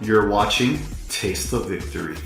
You're watching Taste the Victory.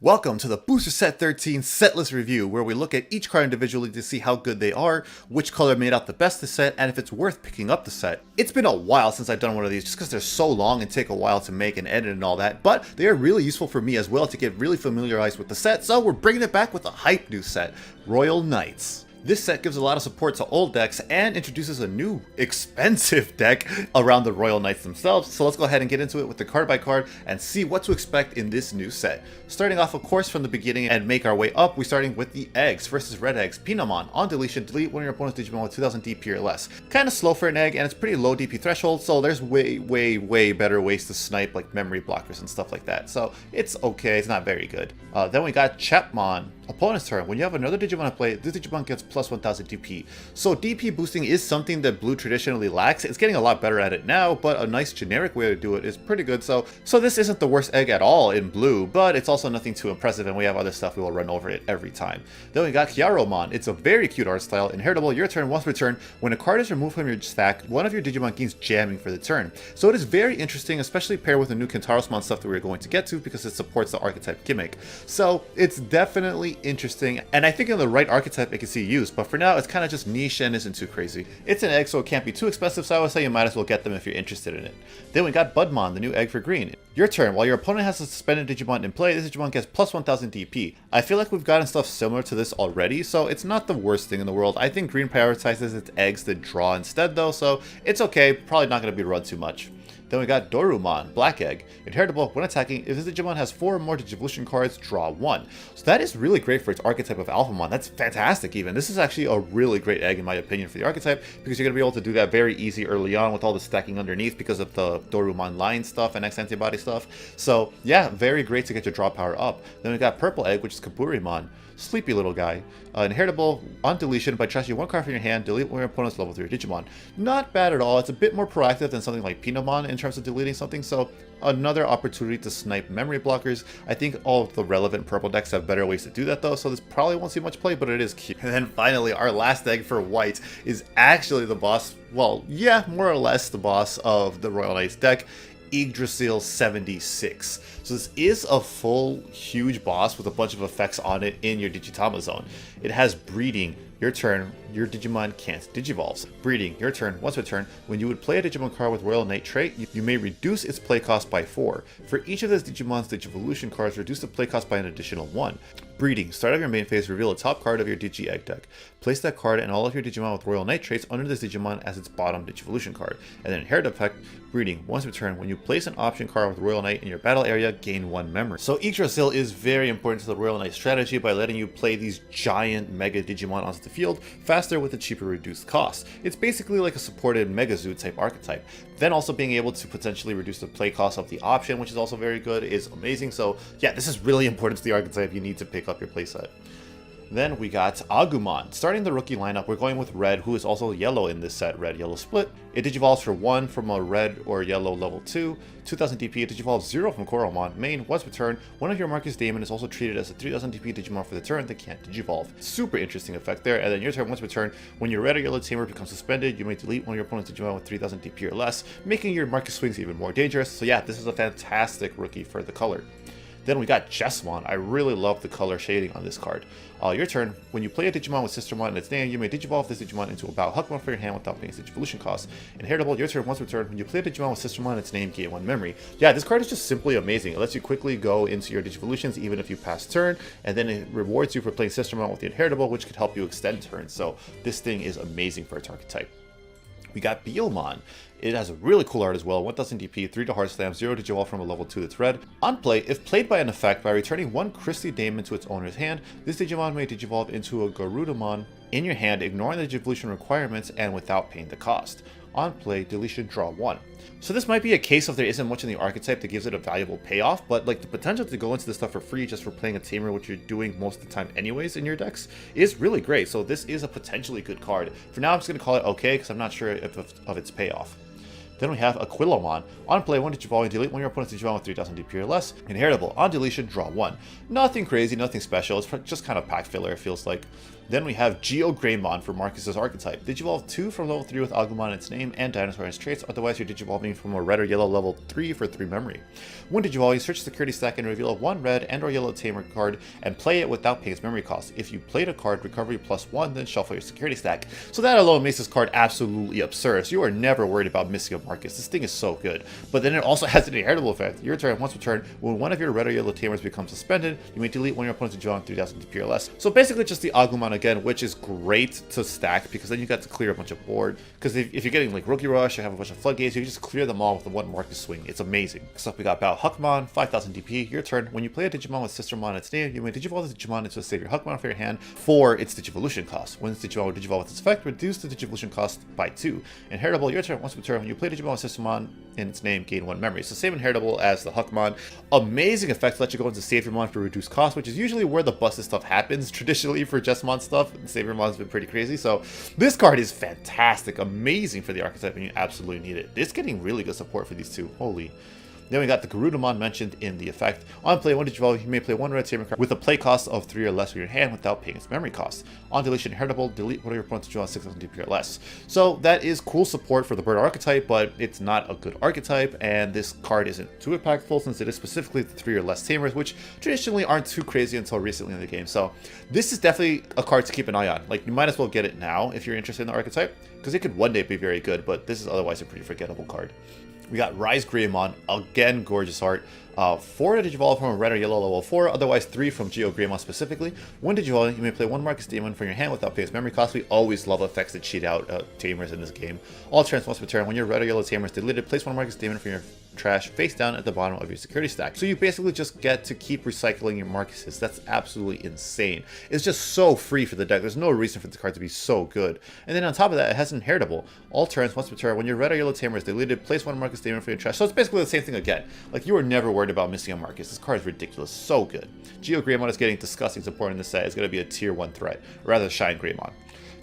Welcome to the Booster Set 13 setlist review, where we look at each card individually to see how good they are, which color made out the best to set, and if it's worth picking up the set. It's been a while since I've done one of these just because they're so long and take a while to make and edit and all that, but they are really useful for me as well to get really familiarized with the set, so we're bringing it back with a hype new set, Royal Knights. This set gives a lot of support to old decks and introduces a new, expensive deck around the Royal Knights themselves, so let's go ahead and get into it with the card by card and see what to expect in this new set. Starting off, of course, from the beginning and make our way up, we're starting with the eggs versus red eggs. Pinamon, on deletion, delete one of your opponent's Digimon with 2000 DP or less. Kind of slow for an egg, and it's pretty low DP threshold, so there's way better ways to snipe, like memory blockers and stuff like that, so it's okay, it's not very good. Then we got Chapmon. Opponent's turn. When you have another Digimon at play, this Digimon gets plus 1000 DP. So DP boosting is something that Blue traditionally lacks. It's getting a lot better at it now, but a nice generic way to do it is pretty good. So this isn't the worst egg at all in Blue, but it's also nothing too impressive, and we have other stuff we will run over it every time. Then we got Hyaromon. It's a very cute art style. Inheritable, your turn, once per turn. When a card is removed from your stack, one of your Digimon gains jamming for the turn. So it is very interesting, especially paired with the new Kentarosmon stuff that we're going to get to, because it supports the archetype gimmick. So it's definitely interesting, and I think in the right archetype it can see use, but for now it's kind of just niche and isn't too crazy. It's an egg, so it can't be too expensive, so I would say you might as well get them if you're interested in it. Then we got Budmon, the new egg for green. Your turn. While your opponent has a suspended Digimon in play, this Digimon gets plus 1000 DP. I feel like we've gotten stuff similar to this already, so it's not the worst thing in the world. I think green prioritizes its eggs to draw instead though, so it's okay, probably not going to be run too much. Then we got Dorumon, Black Egg. Inheritable, when attacking, if this Digimon has 4 or more Digivolution cards, draw 1. So that is really great for its archetype of Alphamon. That's fantastic even. This is actually a really great egg in my opinion for the archetype, because you're going to be able to do that very easy early on with all the stacking underneath because of the Dorumon line stuff and X-Antibody stuff. So yeah, very great to get your draw power up. Then we got Purple Egg, which is Kaburimon. Sleepy little guy. Inheritable, on deletion, by trashing one card from your hand, delete one of your opponent's level 3 Digimon. Not bad at all. It's a bit more proactive than something like Pinamon in terms of deleting something, so another opportunity to snipe memory blockers. I think all of the relevant purple decks have better ways to do that though, so this probably won't see much play, but it is cute. And then finally, our last egg for white is actually the boss, well, yeah, more or less the boss of the Royal Knights deck, Yggdrasil 76. So this is a full, huge boss with a bunch of effects on it in your Digitama zone. It has breeding. Your turn, your Digimon can't Digivolve. Breeding, your turn, once per turn, when you would play a Digimon card with Royal Knight trait, you may reduce its play cost by 4. For each of those Digimon's Digivolution cards, reduce the play cost by an additional 1. Breeding, start of your main phase, reveal a top card of your Digi-Egg deck. Place that card and all of your Digimon with Royal Knight traits under this Digimon as its bottom Digivolution card. And then inherit effect, breeding, once per turn, when you place an option card with Royal Knight in your battle area, gain 1 memory. So Yggdrasil is very important to the Royal Knight strategy by letting you play these giant Mega Digimon onto the field faster with a cheaper reduced cost. It's basically like a supported Mega Zoo type archetype. Then also being able to potentially reduce the play cost of the option, which is also very good, is amazing. So yeah, this is really important to the archetype. You need to pick up your playset. Then we got Agumon. Starting the rookie lineup, we're going with red, who is also yellow in this set, red-yellow split. It digivolves for 1 from a red or yellow level 2, 2000 DP. It digivolves 0 from Coromon. Main, once per turn, one of your Marcus Daemon is also treated as a 3000 DP Digimon for the turn that can't digivolve. Super interesting effect there. And then your turn, once per turn, when your red or yellow tamer becomes suspended, you may delete one of your opponent's Digimon with 3000 DP or less, making your Marcus swings even more dangerous. So yeah, this is a fantastic rookie for the color. Then we got Jesmon. I really love the color shading on this card. Your turn, when you play a Digimon with Sistermon in its name, you may Digivolve this Digimon into a Battle Huckmon for your hand without paying its Digivolution cost. Inheritable, your turn, once per turn, when you play a Digimon with Sistermon in its name, gain 1 memory. Yeah, this card is just simply amazing. It lets you quickly go into your Digivolutions even if you pass turn, and then it rewards you for playing Sistermon with the Inheritable, which could help you extend turns. So this thing is amazing for its archetype. We got Beelmon. It has a really cool art as well, 1000 DP, 3 to Heart Slam, 0 to Digivolve from a level 2 that's red. On play, if played by an effect by returning 1 Christy Daemon to its owner's hand, this Digimon may Digivolve into a Garudamon in your hand, ignoring the Digivolution requirements and without paying the cost. On play, deletion, draw 1. So this might be a case of there isn't much in the archetype that gives it a valuable payoff, but like the potential to go into this stuff for free just for playing a tamer, which you're doing most of the time anyways in your decks, is really great. So this is a potentially good card. For now, I'm just going to call it okay, because I'm not sure of its payoff. Then we have Aquilomon. On play, 1 Digivolve, delete one of your opponent's Digimon with 3000 DP or less. Inheritable. On deletion, draw 1. Nothing crazy, nothing special. It's just kind of pack filler, it feels like. Then we have Greymon for Marcus's archetype. Digivolve 2 from level 3 with Agumon in its name and Dinosaur in its traits, otherwise you're digivolving from a red or yellow level 3 for 3 memory. When digivolving, search security stack and reveal one red and or yellow tamer card and play it without paying its memory cost. If you played a card, recovery +1, then shuffle your security stack. So that alone makes this card absolutely absurd, so you are never worried about missing a Marcus. This thing is so good. But then it also has an inheritable effect. Your turn, once per turn, when one of your red or yellow tamers becomes suspended, you may delete one of your opponent's Digimon 3000 DP or less. So basically just the Agumon again, which is great to stack because then you got to clear a bunch of board. Because if you're getting like Rookie Rush, you have a bunch of floodgates, you can just clear them all with the one Marcus swing. It's amazing. Next up we got Battle Huckmon, 5000 DP. Your turn, when you play a Digimon with Sistermon in its name, you may digivolve the Digimon into a Savior Huckmon for your hand for its Digivolution cost. When this Digimon will digivolve with its effect, reduce the Digivolution cost by 2. Inheritable, your turn, once per turn, when you play Digimon with Sistermon in its name, gain 1 memory. So same inheritable as the Huckmon. Amazing effect to let you go into Saviormon for reduced cost, which is usually where the busted stuff happens traditionally for Jesmon stuff. Saviormon's been pretty crazy, so this card is fantastic, amazing for the archetype, and you absolutely need it. It's getting really good support for these two. Holy. Then we got the Garudamon mentioned in the effect. On play, when digivolve, you may play one red tamer card with a play cost of 3 or less in your hand without paying its memory cost. On deletion, inheritable, delete one of your opponent's Digimon 6000 DP or less. So that is cool support for the bird archetype, but it's not a good archetype, and this card isn't too impactful since it is specifically the 3 or less tamers, which traditionally aren't too crazy until recently in the game. So this is definitely a card to keep an eye on. Like, you might as well get it now if you're interested in the archetype, because it could one day be very good, but this is otherwise a pretty forgettable card. We got Rise Greymon, again gorgeous art. 4 to digivolve from a red or yellow level 4, otherwise 3 from Greymon specifically. When digivolving, you may play one Marcus Demon from your hand without paying its memory cost. We always love effects that cheat out tamers in this game. All turns once per turn, when your red or yellow tamer is deleted, place one Marcus Demon from your trash face down at the bottom of your security stack. So you basically just get to keep recycling your Marcuses. That's absolutely insane. It's just so free for the deck. There's no reason for this card to be so good. And then on top of that, it has an inheritable. All turns once per turn, when your red or yellow tamer is deleted, place one Marcus Demon from your trash. So it's basically the same thing again. Like, you are never worried about missing a Marcus. This card is ridiculous. So good. Greymon is getting disgusting support in this set. It's going to be a tier 1 threat. Or rather, Shine Greymon.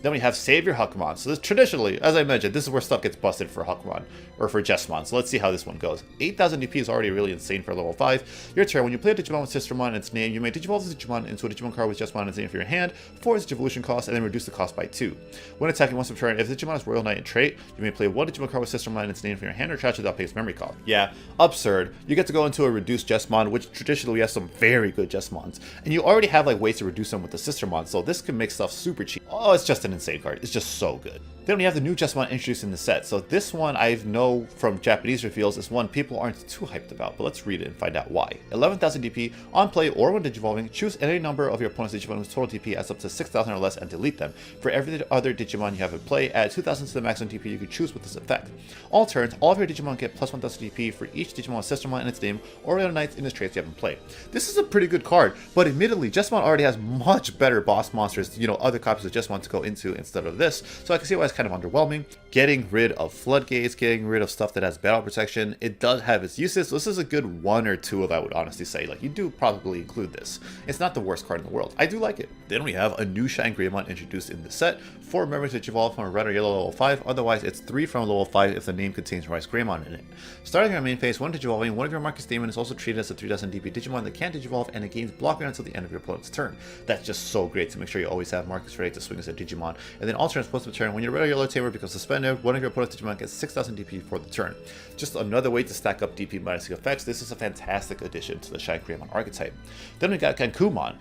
Then we have Savior Huckmon. So this traditionally, as I mentioned, this is where stuff gets busted for Huckmon, or for Jesmon. So let's see how this one goes. 8000 DP is already really insane for level 5. Your turn, when you play a Digimon with Sistermon in its name, you may digivolve the Digimon into a Digimon card with Jesmon in its name for your hand for its Digivolution cost, and then reduce the cost by 2. When attacking once per turn, if the Digimon is Royal Knight in trait, you may play one Digimon card with Sistermon in its name for your hand or trash without paying its memory cost. Yeah, absurd. You get to go into a reduced Jesmon, which traditionally has some very good Jesmons, and you already have like ways to reduce them with the Sistermon, so this can make stuff super cheap. Oh, it's just an insane card. It's just so good. Then we have the new Jesmon introduced in the set. So this one I know from Japanese reveals is one people aren't too hyped about, but let's read it and find out why. 11,000 DP, on play or when digivolving, choose any number of your opponent's Digimon whose total DP adds up to 6,000 or less and delete them. For every other Digimon you have in play, add 2,000 to the maximum DP you can choose with this effect. All turns, all of your Digimon get plus 1,000 DP for each Digimon with Sistermon in its name or other knights in its traits you have in play. This is a pretty good card, but admittedly, Jesmon already has much better boss monsters, other copies of Jesmon to go into instead of this, so I can see why it's kind of underwhelming. Getting rid of floodgates, getting rid of stuff that has battle protection, it does have its uses. So this is a good 1 or 2 of, I would honestly say. Like, you do probably include this. It's not the worst card in the world. I do like it. Then we have a new Shine Greymon introduced in the set. 4 memories that evolve from a red or yellow level 5. Otherwise, it's 3 from level 5 if the name contains Rise Greymon in it. Starting your main phase, when digivolving, one of your Marcus Demon is also treated as a 3000 DP Digimon that can't digivolve, and it gains blocker until the end of your opponent's turn. That's just so great to make sure you always have Marcus ready to swing as a Digimon. And then all turns post the turn, when your red or yellow tamer becomes suspended, one of your opponent's Digimon gets 6,000 DP for the turn. Just another way to stack up DP minus the effects. This is a fantastic addition to the Shine Greymon archetype. Then we got Gankumon.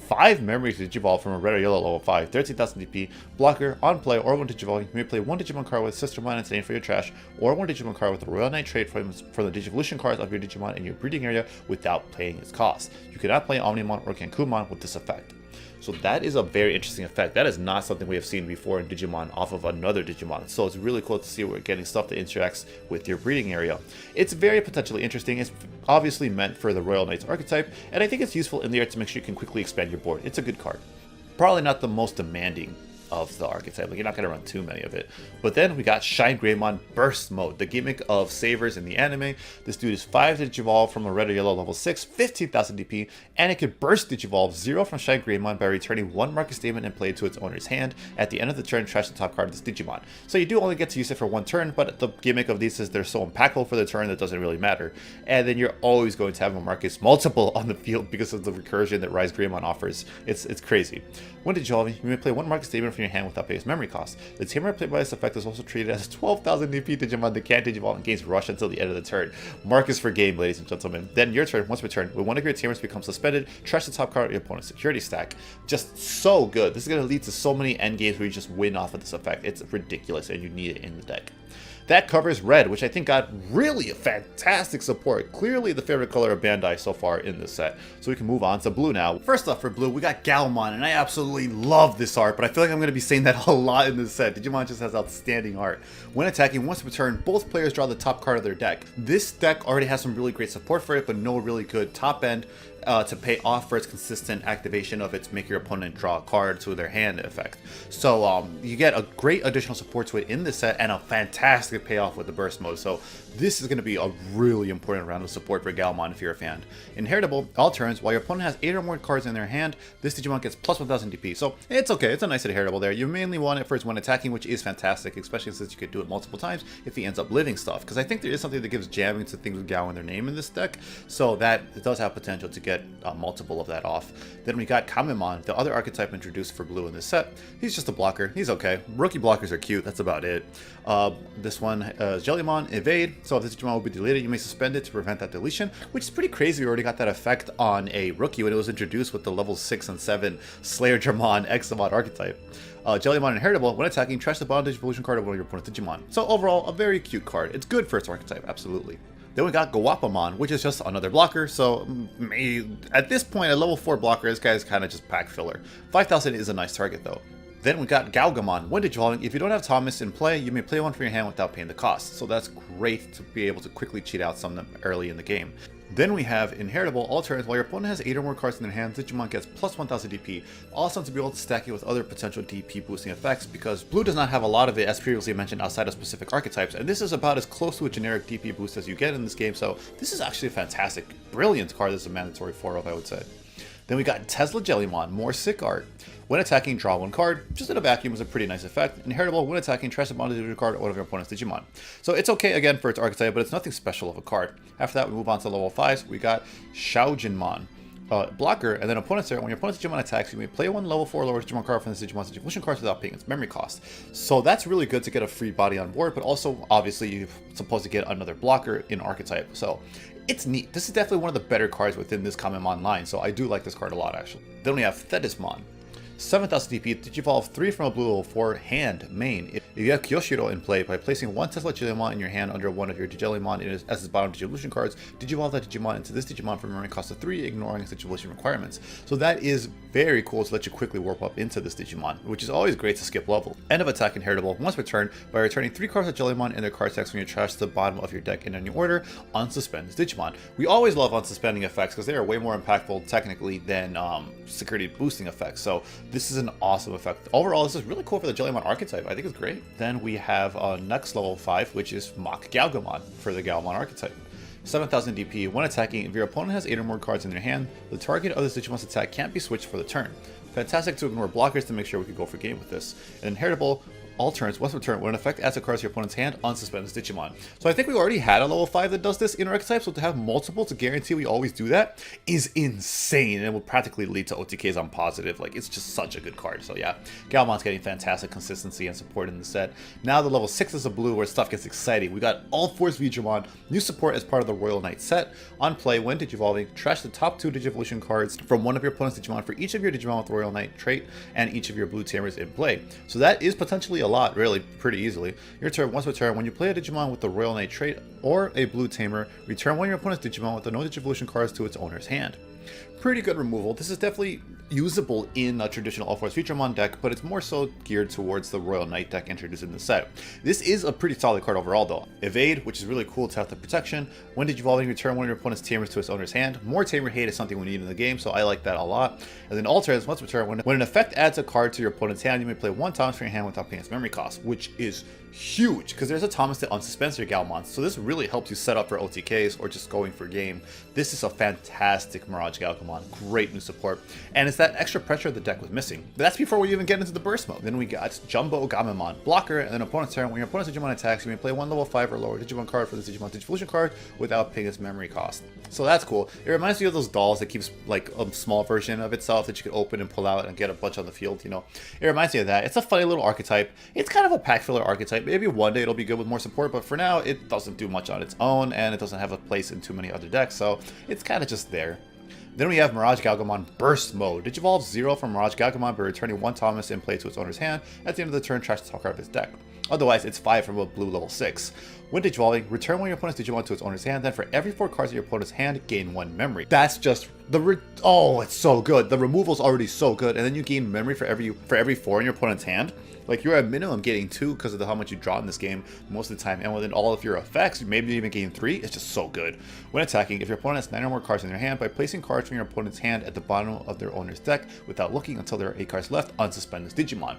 5 memories to digivolve from a red or yellow level 5, 13,000 DP, blocker, on play, or when digivolving, you may play one Digimon card with Sistermon in its name for your trash, or one Digimon card with the Royal Knight trait from the Digivolution cards of your Digimon in your breeding area without paying its cost. You cannot play Omnimon or Gankumon with this effect. So that is a very interesting effect. That is not something we have seen before in Digimon off of another Digimon. So it's really cool to see we're getting stuff that interacts with your breeding area. It's very potentially interesting. It's obviously meant for the Royal Knights archetype, and I think it's useful in there to make sure you can quickly expand your board. It's a good card. Probably not the most demanding of the archetype. Like, you're not going to run too many of it. But then we got Shine Greymon Burst Mode, the gimmick of Savers in the anime. This dude is 5 Digivolve from a red or yellow level 6, 15,000 DP, and it can burst Digivolve 0 from Shine Greymon by returning 1 Marcus Statement and play to its owner's hand. At the end of the turn, trash the top card of this Digimon. So you do only get to use it for 1 turn, but the gimmick of these is they're so impactful for the turn that it doesn't really matter. And then you're always going to have a Marcus multiple on the field because of the recursion that Rise Greymon offers. It's crazy. When Digivolving, you may play 1 Marcus Statement from your hand without paying its memory cost. The tamer played by this effect is also treated as a 12,000 DP Digimon that can't Digivolve and gains Rush until the end of the turn. Marcus for game, ladies and gentlemen. Then your turn, once per turn, when one of your tamers becomes suspended, trash the top card of your opponent's security stack. Just so good. This is going to lead to so many end games where you just win off of this effect. It's ridiculous and you need it in the deck. That covers red, which I think got really a fantastic support. Clearly the favorite color of Bandai so far in this set. So we can move on to blue now. First up for blue, we got Galmon, and I absolutely love this art, but I feel like I'm going to be saying that a lot in this set. Digimon just has outstanding art. When attacking, once per turn, both players draw the top card of their deck. This deck already has some really great support for it, but no really good top end to pay off for its consistent activation of its make your opponent draw a card to their hand effect. So you get a great additional support to it in this set and a fantastic payoff with the burst mode. So this is going to be a really important round of support for Galmon if you're a fan. Inheritable, all turns, while your opponent has 8 or more cards in their hand, this Digimon gets plus 1000 DP. So it's okay, it's a nice inheritable there. You mainly want it for its when attacking, which is fantastic, especially since you could do it multiple times if he ends up living stuff. Because I think there is something that gives jamming to things with Gao in their name in this deck. So that it does have potential to get multiple of that off. Then we got Kamemon, the other archetype introduced for blue in this set. He's just a blocker. He's okay. Rookie blockers are cute. That's about it. This one is Jellymon, Evade. So if this Digimon will be deleted, you may suspend it to prevent that deletion, which is pretty crazy. We already got that effect on a rookie when it was introduced with the level 6 and 7 Slayer Dramon Examon archetype. Jellymon Inheritable, when attacking, trash the bondage evolution card of one of your opponent's Digimon. So overall, a very cute card. It's good for its archetype, absolutely. Then we got Gawapamon, which is just another blocker, so at this point, a level 4 blocker, this guy is kind of just pack filler. 5,000 is a nice target though. Then we got Galgamon. When Digivolving, if you don't have Thomas in play, you may play one from your hand without paying the cost. So that's great to be able to quickly cheat out some of them early in the game. Then we have Inheritable, all turns, while your opponent has 8 or more cards in their hand, Digimon gets plus 1000 DP. Awesome to be able to stack it with other potential DP boosting effects, because blue does not have a lot of it, as previously mentioned, outside of specific archetypes, and this is about as close to a generic DP boost as you get in this game, so this is actually a fantastic, brilliant card. This is a mandatory 4-of, I would say. Then we got Tesla Jellymon, more sick art. When attacking, draw 1 card. Just in a vacuum is a pretty nice effect. Inheritable, when attacking, trash the bondage card of one of your opponent's Digimon. So it's okay again for its archetype, but it's nothing special of a card. After that, we move on to level 5s. We got Shaojinmon. Blocker, and then opponent's turn. When your opponent's Digimon attacks, you may play 1 level 4 lower Digimon card from this Digimon's evolution cards without paying its memory cost. So that's really good to get a free body on board, but also obviously you're supposed to get another blocker in archetype. So it's neat. This is definitely one of the better cards within this Kamemon line, so I do like this card a lot actually. Then we have Thetismon. 7000 DP, Digivolve 3 from a blue level 4 hand main. If you have Kyoshiro in play, by placing 1 Tesla Jellymon in your hand under one of your Digimon as its bottom Digivolution cards, Digivolve that Digimon into this Digimon for memory cost of 3, ignoring its Digivolution requirements. So that is very cool to let you quickly warp up into this Digimon, which is always great to skip level. End of attack Inheritable, once per turn, by returning 3 cards of Jellymon in their card stacks when you trash to the bottom of your deck in any order, unsuspend this Digimon. We always love unsuspending effects because they are way more impactful technically than security boosting effects. So this is an awesome effect. Overall, this is really cool for the Jellymon archetype. I think it's great. Then we have next level 5, which is Mach Galgamon for the Galmon archetype. 7000 DP. When attacking, if your opponent has 8 or more cards in their hand, the target of this Digimon's attack can't be switched for the turn. Fantastic to ignore blockers to make sure we can go for game with this. And Inheritable, all turns, once per turn, when an effect adds a card to your opponent's hand, unsuspend this Digimon. So I think we already had a level 5 that does this in archetype, so to have multiple to guarantee we always do that is insane, and it will practically lead to OTKs on positive. Like, it's just such a good card. So yeah, Galmon's getting fantastic consistency and support in the set. Now the level 6 is a blue where stuff gets exciting. We got all Force Digimon, new support as part of the Royal Knight set. On play, when Digivolving, trash the top 2 Digivolution cards from one of your opponent's Digimon for each of your Digimon with the Royal Knight trait and each of your blue tamers in play. So that is potentially a lot, really, pretty easily. Your turn, once per turn, when you play a Digimon with the Royal Knight trait or a blue tamer, return one of your opponent's Digimon with the no Digivolution cards to its owner's hand. Pretty good removal. This is definitely usable in a traditional All Force Futuremon deck, but it's more so geared towards the Royal Knight deck introduced in the set. This is a pretty solid card overall though. Evade, which is really cool to have the protection. When Digivolving, return one of your opponent's Tamers to its owner's hand. More Tamer hate is something we need in the game, so I like that a lot. And then Alternate, once per turn, when an effect adds a card to your opponent's hand, you may play one Thomas from your hand without paying its memory cost, which is huge because there's a Thomas to unsuspend your Galmon, so this really helps you set up for OTKs or just going for game. This is a fantastic Mirage Galgamon, great new support, and it's that extra pressure the deck was missing. But that's before we even get into the burst mode. Then we got Jumbo Gamamon, blocker, and then opponent's turn. When your opponent's Digimon attacks, you may play one level 5 or lower Digimon card for this Digimon Digivolution card without paying its memory cost. So that's cool. It reminds me of those dolls that keeps like a small version of itself that you could open and pull out and get a bunch on the field, you know. It reminds me of that. It's a funny little archetype. It's kind of a pack filler archetype. Maybe one day it'll be good with more support, but for now it doesn't do much on its own and it doesn't have a place in too many other decks, so it's kind of just there. Then we have Mirage Galgamon Burst Mode. Digivolve 0 from Mirage Galgamon by returning one Thomas in play to its owner's hand. At the end of the turn, trash the top card of its deck. Otherwise, it's 5 from a blue level 6. When Digivolving, return one of your opponent's Digimon to its owner's hand. Then for every 4 cards in your opponent's hand, gain 1 memory. That's just oh, it's so good. The removal's already so good, and then you gain memory for every 4 in your opponent's hand. Like, you're at minimum getting 2 because of how much you draw in this game most of the time, and within all of your effects, you maybe even gain 3. It's just so good. When attacking, if your opponent has 9 or more cards in their hand, by placing cards from your opponent's hand at the bottom of their owner's deck without looking until there are 8 cards left, unsuspend this Digimon.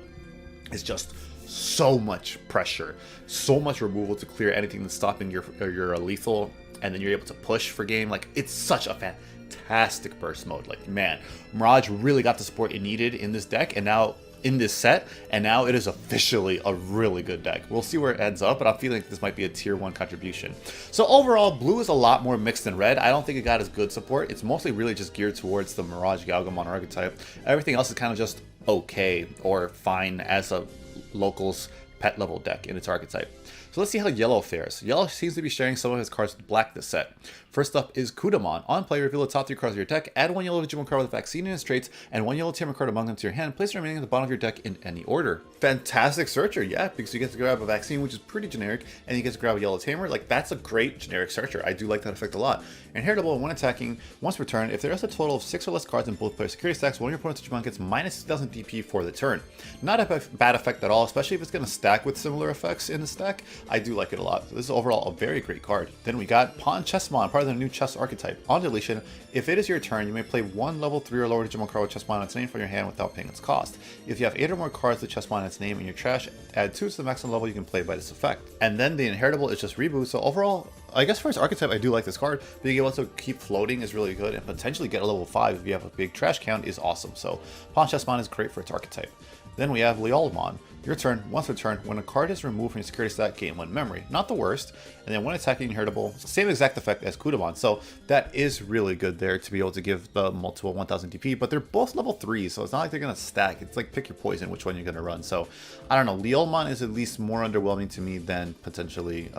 It's just so much pressure, so much removal to clear anything that's stopping your lethal, and then you're able to push for game. Like, it's such a fantastic burst mode. Like, man, Mirage really got the support it needed in this deck, and now in this set, and now it is officially a really good deck. We'll see where it ends up, but I'm feeling like this might be a tier 1 contribution. So overall, blue is a lot more mixed than red. I don't think it got as good support. It's mostly really just geared towards the Mirage Galgamon archetype. Everything else is kind of just okay or fine as a locals pet level deck in its archetype. So let's see how yellow fares. Yellow seems to be sharing some of his cards with black this set. First up is Kudamon. On play, reveal the top 3 cards of your deck, add 1 yellow Digimon card with a vaccine in its traits, and 1 yellow Tamer card among them to your hand. Place the remaining at the bottom of your deck in any order. Fantastic searcher, yeah, because you get to grab a vaccine, which is pretty generic, and you get to grab a yellow Tamer. Like, that's a great generic searcher. I do like that effect a lot. Inheritable, when attacking, once per turn, if there is a total of 6 or less cards in both player security stacks, one of your opponent's Digimon gets minus 2,000 DP for the turn. Not a bad effect at all, especially if it's going to stack with similar effects in the stack. I do like it a lot. So this is overall a very great card. Then we got Pawn Chessmon, part of the new chess archetype. On deletion, if it is your turn, you may play 1 level 3 or lower Digimon card with Chessmon and its name from your hand without paying its cost. If you have 8 or more cards with Chessmon and its name in your trash, add 2 to the maximum level you can play by this effect. And then the Inheritable is just reboot, so overall, I guess for its archetype, I do like this card. Being able to keep floating is really good, and potentially get a level 5 if you have a big trash count is awesome. So Pawn Chessmon is great for its archetype. Then we have Leolmon. Your turn, once per turn, when a card is removed from your security stack, gain 1 memory. Not the worst. And then when attacking Inheritable, same exact effect as Kudamon. So that is really good there to be able to give the multiple 1000 DP, but they're both level 3, so it's not like they're going to stack. It's like pick your poison, which one you're going to run. So I don't know, Leolmon is at least more underwhelming to me than potentially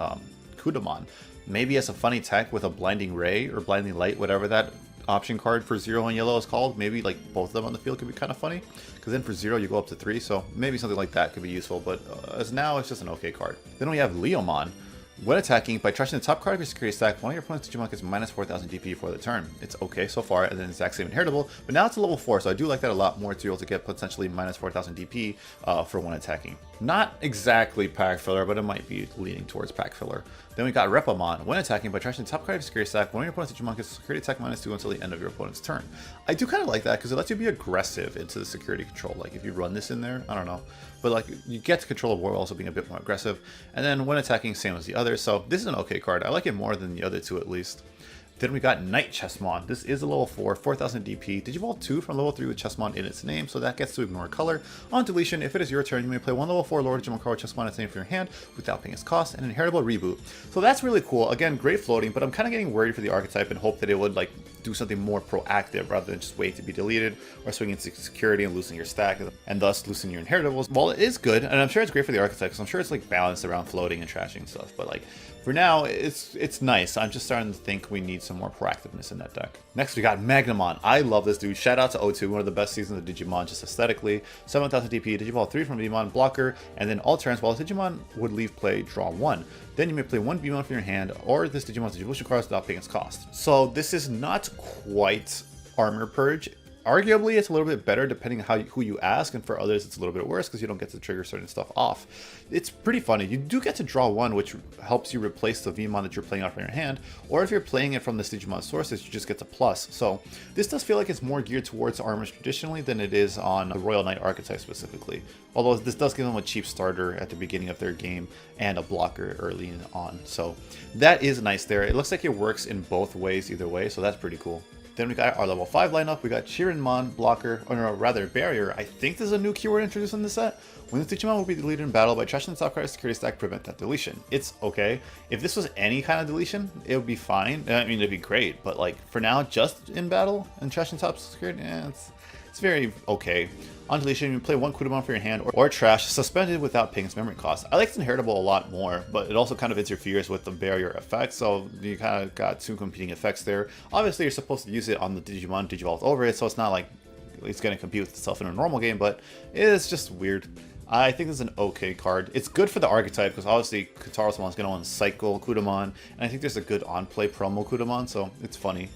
Kudamon. Maybe as a funny tech with a Blinding Ray or Blinding Light, whatever that option card for 0 and yellow is called. Maybe like both of them on the field could be kind of funny, because then for 0 you go up to 3, so maybe something like that could be useful, but as now it's just an okay card. Then we have Leomon. When attacking, by trashing the top card of your security stack, one of your opponent's Digimon gets minus 4,000 DP for the turn. It's okay so far, and then it's exact same Inheritable, but now it's a level 4, so I do like that a lot more to be able to get potentially minus 4,000 DP for when attacking. Not exactly pack filler, but it might be leaning towards pack filler. Then we got Repamon. When attacking, by trashing the top card of your security stack, one of your opponent's Digimon gets security attack minus 2 until the end of your opponent's turn. I do kind of like that because it lets you be aggressive into the security control. Like if you run this in there, I don't know. But like you get to control of war while also being a bit more aggressive. And then when attacking, same as the others. So this is an okay card. I like it more than the other two at least. Then we got Night Chessmon. This is a level 4, 4000 DP. Digivolve 2 from level 3 with Chessmon in its name, so that gets to ignore color. On deletion, if it is your turn, you may play 1 level 4 lower Digimon card with Chessmon in its name from your hand without paying its cost, and Inheritable Reboot. So that's really cool. Again, great floating, but I'm kind of getting worried for the archetype and hope that it would like do something more proactive rather than just wait to be deleted or swing into security and loosen your stack and thus loosen your Inheritables. While it is good, and I'm sure it's great for the archetype, because I'm sure it's like balanced around floating and trashing stuff, but like For now, it's nice. I'm just starting to think we need some more proactiveness in that deck. Next, we got Magnamon. I love this dude. Shout out to O2, one of the best seasons of Digimon just aesthetically. 7,000 DP, Digivolve 3 from Digimon blocker, and then all turns while Digimon would leave play, draw 1. Then you may play 1 Digimon from your hand, or this Digimon's evolution cards without paying its cost. So this is not quite Armor Purge. Arguably, it's a little bit better depending on who you ask, and for others, it's a little bit worse because you don't get to trigger certain stuff off. It's pretty funny. You do get to draw 1, which helps you replace the Vmon that you're playing off in your hand, or if you're playing it from the Digimon sources, you just get to plus. So this does feel like it's more geared towards armors traditionally than it is on the Royal Knight archetype specifically. Although this does give them a cheap starter at the beginning of their game and a blocker early on. So that is nice there. It looks like it works in both ways either way, so that's pretty cool. Then we got our level 5 lineup. We got Chirinmon, blocker, or no, rather barrier. I think there's a new keyword introduced in this set. When this Digimon will be deleted in battle by trashing the top card of security stack, prevent that deletion. It's okay. If this was any kind of deletion, it would be fine. I mean, it'd be great, but like for now, just in battle and trashing top security, it's very okay. On deletion, you play 1 Kudamon for your hand or trash, suspended without paying its memory cost. I like Inheritable a lot more, but it also kind of interferes with the barrier effect, so you kind of got 2 competing effects there. Obviously, you're supposed to use it on the Digimon Digivolve over it, so it's not like it's going to compete with itself in a normal game, but it's just weird. I think this is an okay card. It's good for the archetype, because obviously Katarosamon is going to want to cycle Kudamon, and I think there's a good on-play promo Kudamon, so it's funny.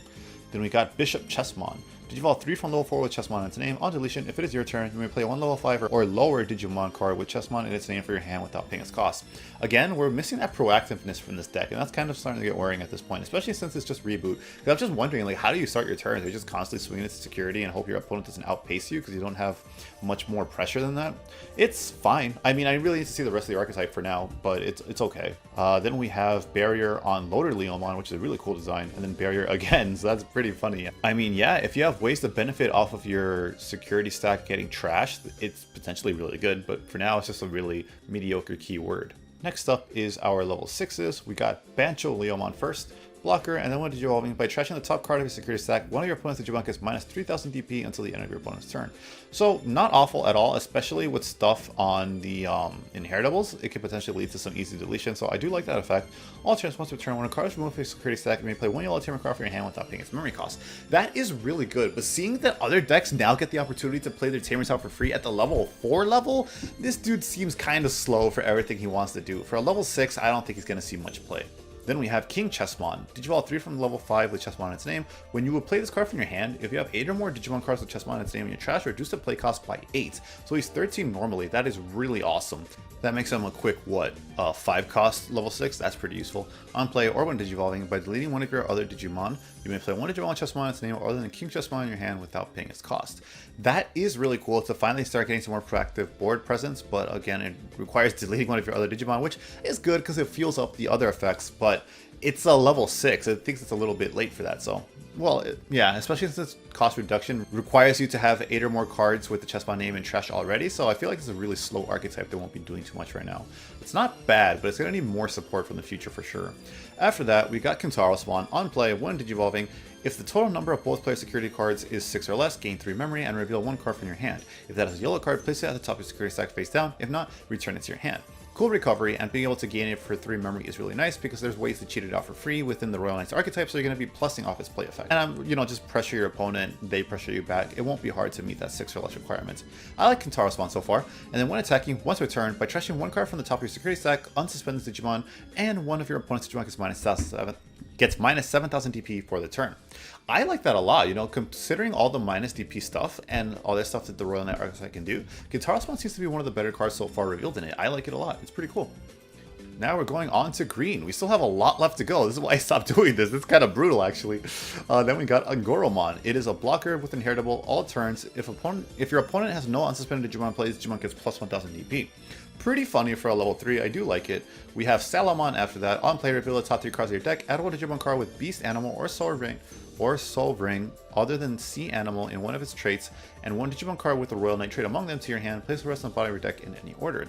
Then we got Bishop Chessmon. Digivolve 3 from level 4 with Chessmon in its name. On deletion, if it is your turn, you may play 1 level 5 or lower Digimon card with Chessmon in its name for your hand without paying its cost. Again, we're missing that proactiveness from this deck, and that's kind of starting to get worrying at this point, especially since it's just reboot. Because I'm just wondering, like, how do you start your turns? Are you just constantly swinging it to security and hope your opponent doesn't outpace you because you don't have much more pressure than that? It's fine. I mean, I really need to see the rest of the archetype for now, but it's okay. Then we have Barrier on Loader Leomon, which is a really cool design, and then Barrier again, so that's pretty funny. I mean, yeah, if you have ways to benefit off of your security stack getting trashed, it's potentially really good, but for now, it's just a really mediocre keyword. Next up is our level 6s. We got Bancho Leomon first, blocker, and then when Digivolving, by trashing the top card of your security stack, one of your opponent's Digimon gets minus 3,000 DP until the end of your opponent's turn. So not awful at all, especially with stuff on the inheritables. It could potentially lead to some easy deletion, so I do like that effect. All turns once per turn, when a card is removed from your security stack, you may play 1 yellow Tamer card from your hand without paying its memory cost. That is really good, but seeing that other decks now get the opportunity to play their Tamers out for free at the level 4 level, this dude seems kind of slow for everything he wants to do. For a level 6, I don't think he's going to see much play. Then we have King Chessmon. Digivolve 3 from level 5 with Chessmon in its name. When you will play this card from your hand, if you have 8 or more Digimon cards with Chessmon in its name in your trash, reduce the play cost by 8. So he's 13 normally. That is really awesome. That makes him a quick, 5 cost level 6? That's pretty useful. On play or when Digivolving, by deleting one of your other Digimon, you may play 1 Digimon Chessmon in its name other than King Chessmon in your hand without paying its cost. That is really cool to finally start getting some more proactive board presence, but again, it requires deleting one of your other Digimon, which is good because it fuels up the other effects, but it's a level 6. I think it's a little bit late for that, so... Well, yeah, especially since cost reduction requires you to have 8 or more cards with the Chessmon name in trash already, so I feel like it's a really slow archetype that won't be doing too much right now. It's not bad, but it's going to need more support from the future for sure. After that, we got Kintarosmon on play, when Digivolving. If the total number of both player security cards is 6 or less, gain 3 memory and reveal 1 card from your hand. If that is a yellow card, place it at the top of your security stack face down. If not, return it to your hand. Cool recovery, and being able to gain it for 3 memory is really nice because there's ways to cheat it out for free within the Royal Knights archetype, so you're going to be plussing off its play effect. And just pressure your opponent, they pressure you back. It won't be hard to meet that 6 or less requirement. I like Kintarosmon so far, and then when attacking, once per turn, by trashing 1 card from the top of your security stack, unsuspend the Digimon, and one of your opponent's Digimon gets minus 7,000 DP for the turn. I like that a lot, considering all the minus DP stuff and all that stuff that the Royal Knight archetype can do. Kintarosmon seems to be one of the better cards so far revealed in it. I like it a lot. It's pretty cool. Now we're going on to green. We still have a lot left to go. This is why I stopped doing this. It's kind of brutal, actually. Then we got Angoromon. It is a blocker with inheritable all turns. If your opponent has no unsuspended Digimon plays, Digimon gets plus 1,000 DP. Pretty funny for a level 3, I do like it. We have Salamon after that. On play, reveal the top 3 cards of your deck. Add 1 Digimon card with Beast Animal or Soul Ring other than Sea Animal in one of its traits, and 1 Digimon card with the Royal Knight trait among them to your hand. Place the rest on the bottom of your deck in any order.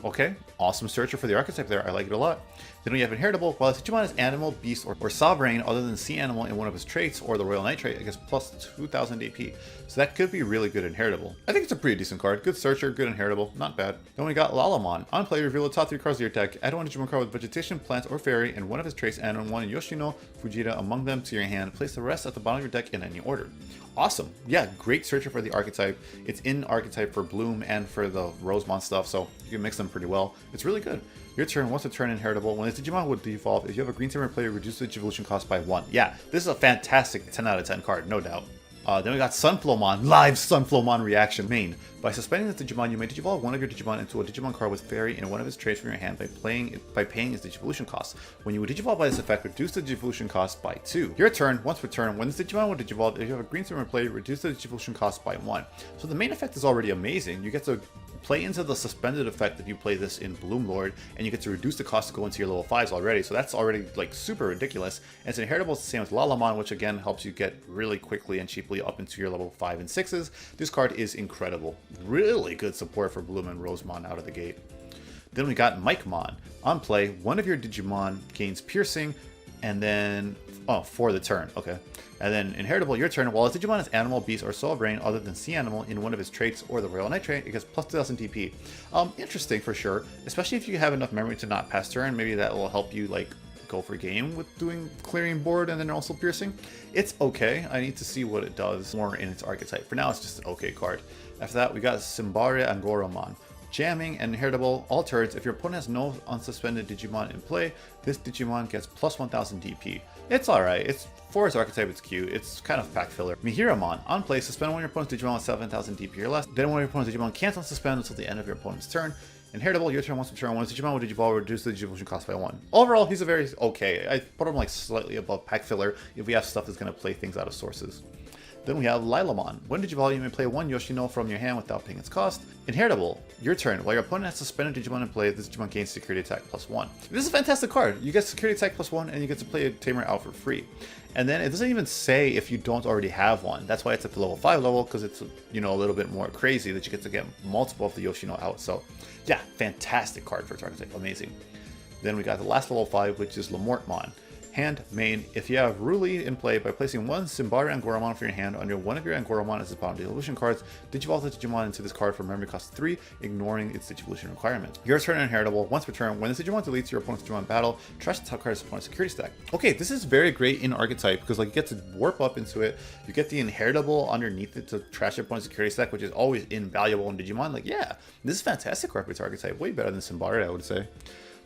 Okay, awesome searcher for the archetype there. I like it a lot. Then we have inheritable. While a Digimon is animal, beast, or sovereign other than sea animal in one of his traits, or the royal knight trait, it gets plus 2000 AP. So that could be really good inheritable. I think it's a pretty decent card. Good searcher, good inheritable, not bad. Then we got Lalamon. On play, reveal the top 3 cards of your deck. Add one Digimon card with vegetation, plant, or fairy, and one of his traits, and one Yoshino, Fujita among them to your hand. Place the rest at the bottom of your deck in any order. Awesome. Yeah, great searcher for the archetype. It's in archetype for Bloom and for the Rosemon stuff, so you can mix them pretty well. It's really good. Your turn, once a turn inheritable, when this Digimon would default, if you have a green Tamer player, reduce the evolution cost by 1. Yeah, this is a fantastic 10 out of 10 card, no doubt. Then we got Sunflowmon, live Sunflowmon reaction main. By suspending this Digimon, you may Digivolve one of your Digimon into a Digimon card with Fairy in one of its traits from your hand by paying its Digivolution cost. When you would Digivolve by this effect, reduce the Digivolution cost by 2. Your turn, once per turn, when this Digimon would Digivolve, if you have a green Tamer player, reduce the Digivolution cost by 1. So the main effect is already amazing. You get to play into the suspended effect if you play this in Bloom Lord, and you get to reduce the cost to go into your level 5s already, so that's already like super ridiculous. And it's inheritable, it's the same as Lalamon, which again helps you get really quickly and cheaply up into your level 5 and 6s. This card is incredible. Really good support for Bloom and Rosemon out of the gate. Then we got Mikemon. On play, one of your Digimon gains piercing, and then for the turn, okay. And then inheritable, your turn, while a Digimon is animal, beast, or sovereign other than sea animal in one of his traits or the royal knight trait, it gets plus 2000 DP. Interesting for sure, especially if you have enough memory to not pass turn. Maybe that will help you like go for game with doing clearing board and then also piercing. It's okay. I need to see what it does more in its archetype. For now, it's just an okay card. After that, we got Simbare Angoromon. Jamming and inheritable, all turns, if your opponent has no unsuspended Digimon in play, this Digimon gets plus 1000 DP. It's alright, it's for its archetype, it's cute, it's kind of pack filler. Mihiramon, on play, suspend one of your opponent's Digimon with 7000 DP or less, then one of your opponent's Digimon can't unsuspend until the end of your opponent's turn. Inheritable, your turn once per turn, when this Digimon will Digivolve, reduce the Digivolution cost by 1. Overall, he's a very okay. I put him like slightly above pack filler if we have stuff that's going to play things out of sources. Then we have Lilamon. When Digivolve, you may play one Yoshino from your hand without paying its cost. Inheritable, your turn. While your opponent has suspended Digimon in play, this Digimon gains security attack plus 1. This is a fantastic card. You get security attack plus 1, and you get to play a Tamer out for free. And then it doesn't even say if you don't already have one. That's why it's at the level 5 level, because it's, you know, a little bit more crazy that you get to get multiple of the Yoshino out. So yeah, fantastic card for its archetype. Amazing. Then we got the last level 5, which is Lamortmon. Hand, main, if you have Ruli in play, by placing one Simbari Angoromon from your hand under one of your Angoromon as the bottom of the evolution cards, Digivolve the Digimon into this card for memory cost 3, ignoring its Digivolution requirement. Your turn inheritable, once per turn, when this Digimon deletes your opponent's Digimon battle, trash the top card's opponent's security stack. Okay, this is very great in archetype, because like you get to warp up into it, you get the inheritable underneath it to trash your opponent's security stack, which is always invaluable in Digimon. Like, yeah, this is fantastic card for its archetype, way better than Simbari, I would say.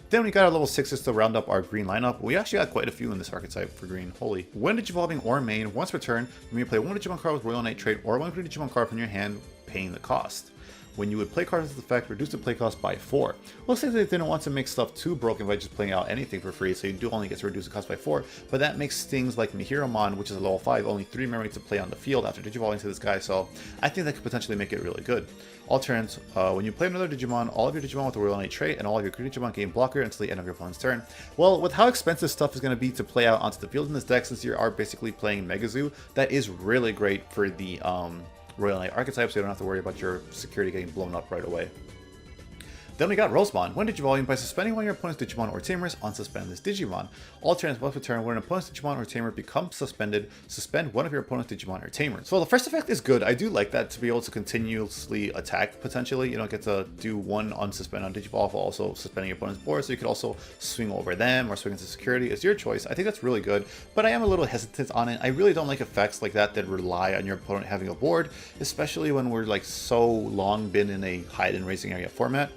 Then we got our level 6s to round up our green lineup. We actually got quite a few in this archetype for green. Holy. When Digivolving or main, once per turn, you may play one Digimon card with Royal Knight trait or one Digimon card from your hand, paying the cost. When you would play cards with this effect, reduce the play cost by 4. Looks like they didn't want to make stuff too broken by just playing out anything for free, so you do only get to reduce the cost by 4, but that makes things like Mihiramon, which is a level 5, only 3 memory to play on the field after Digivolving to this guy, so I think that could potentially make it really good. All turns, when you play another Digimon, all of your Digimon with the Royal Knight trait and all of your green Digimon gain blocker until the end of your opponent's turn. Well, with how expensive stuff is going to be to play out onto the field in this deck, since you are basically playing Megazoo, that is really great for the Royal Knight archetype, so you don't have to worry about your security getting blown up right away. Then we got Rosemon. When Digivolving, by suspending one of your opponent's Digimon or Tamers, unsuspend this Digimon. All turns once per turn, when an opponent's Digimon or Tamer becomes suspended, suspend one of your opponent's Digimon or Tamers. So the first effect is good. I do like that, to be able to continuously attack, potentially. You don't get to do one unsuspend on Digivolve while also suspending your opponent's board, so you could also swing over them or swing into security. It's your choice. I think that's really good, but I am a little hesitant on it. I really don't like effects like that that rely on your opponent having a board, especially when we're like so long been in a hide and racing area format.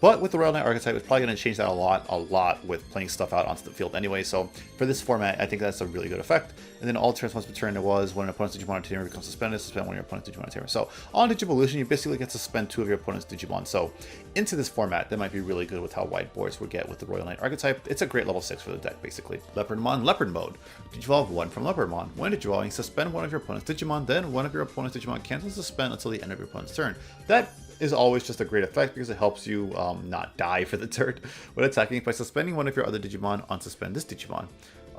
But with the Royal Knight archetype, it's probably going to change that a lot with playing stuff out onto the field anyway. So for this format, I think that's a really good effect. And then all turns once per turn, it was when an opponent's Digimon or Tamer becomes suspended, suspend one of your opponent's Digimon or Tamer. So on Digivolution, you basically get to suspend 2 of your opponent's Digimon. So into this format, that might be really good with how wide boards would get with the Royal Knight archetype. It's a great level 6 for the deck, basically. Leopardmon, Leopard Mode. Digivolve 1 from Leopardmon. When Digivolving, suspend one of your opponent's Digimon, then one of your opponent's Digimon cancels suspend until the end of your opponent's turn. That is always just a great effect because it helps you not die for the turn when attacking by suspending one of your other Digimon, unsuspend this Digimon.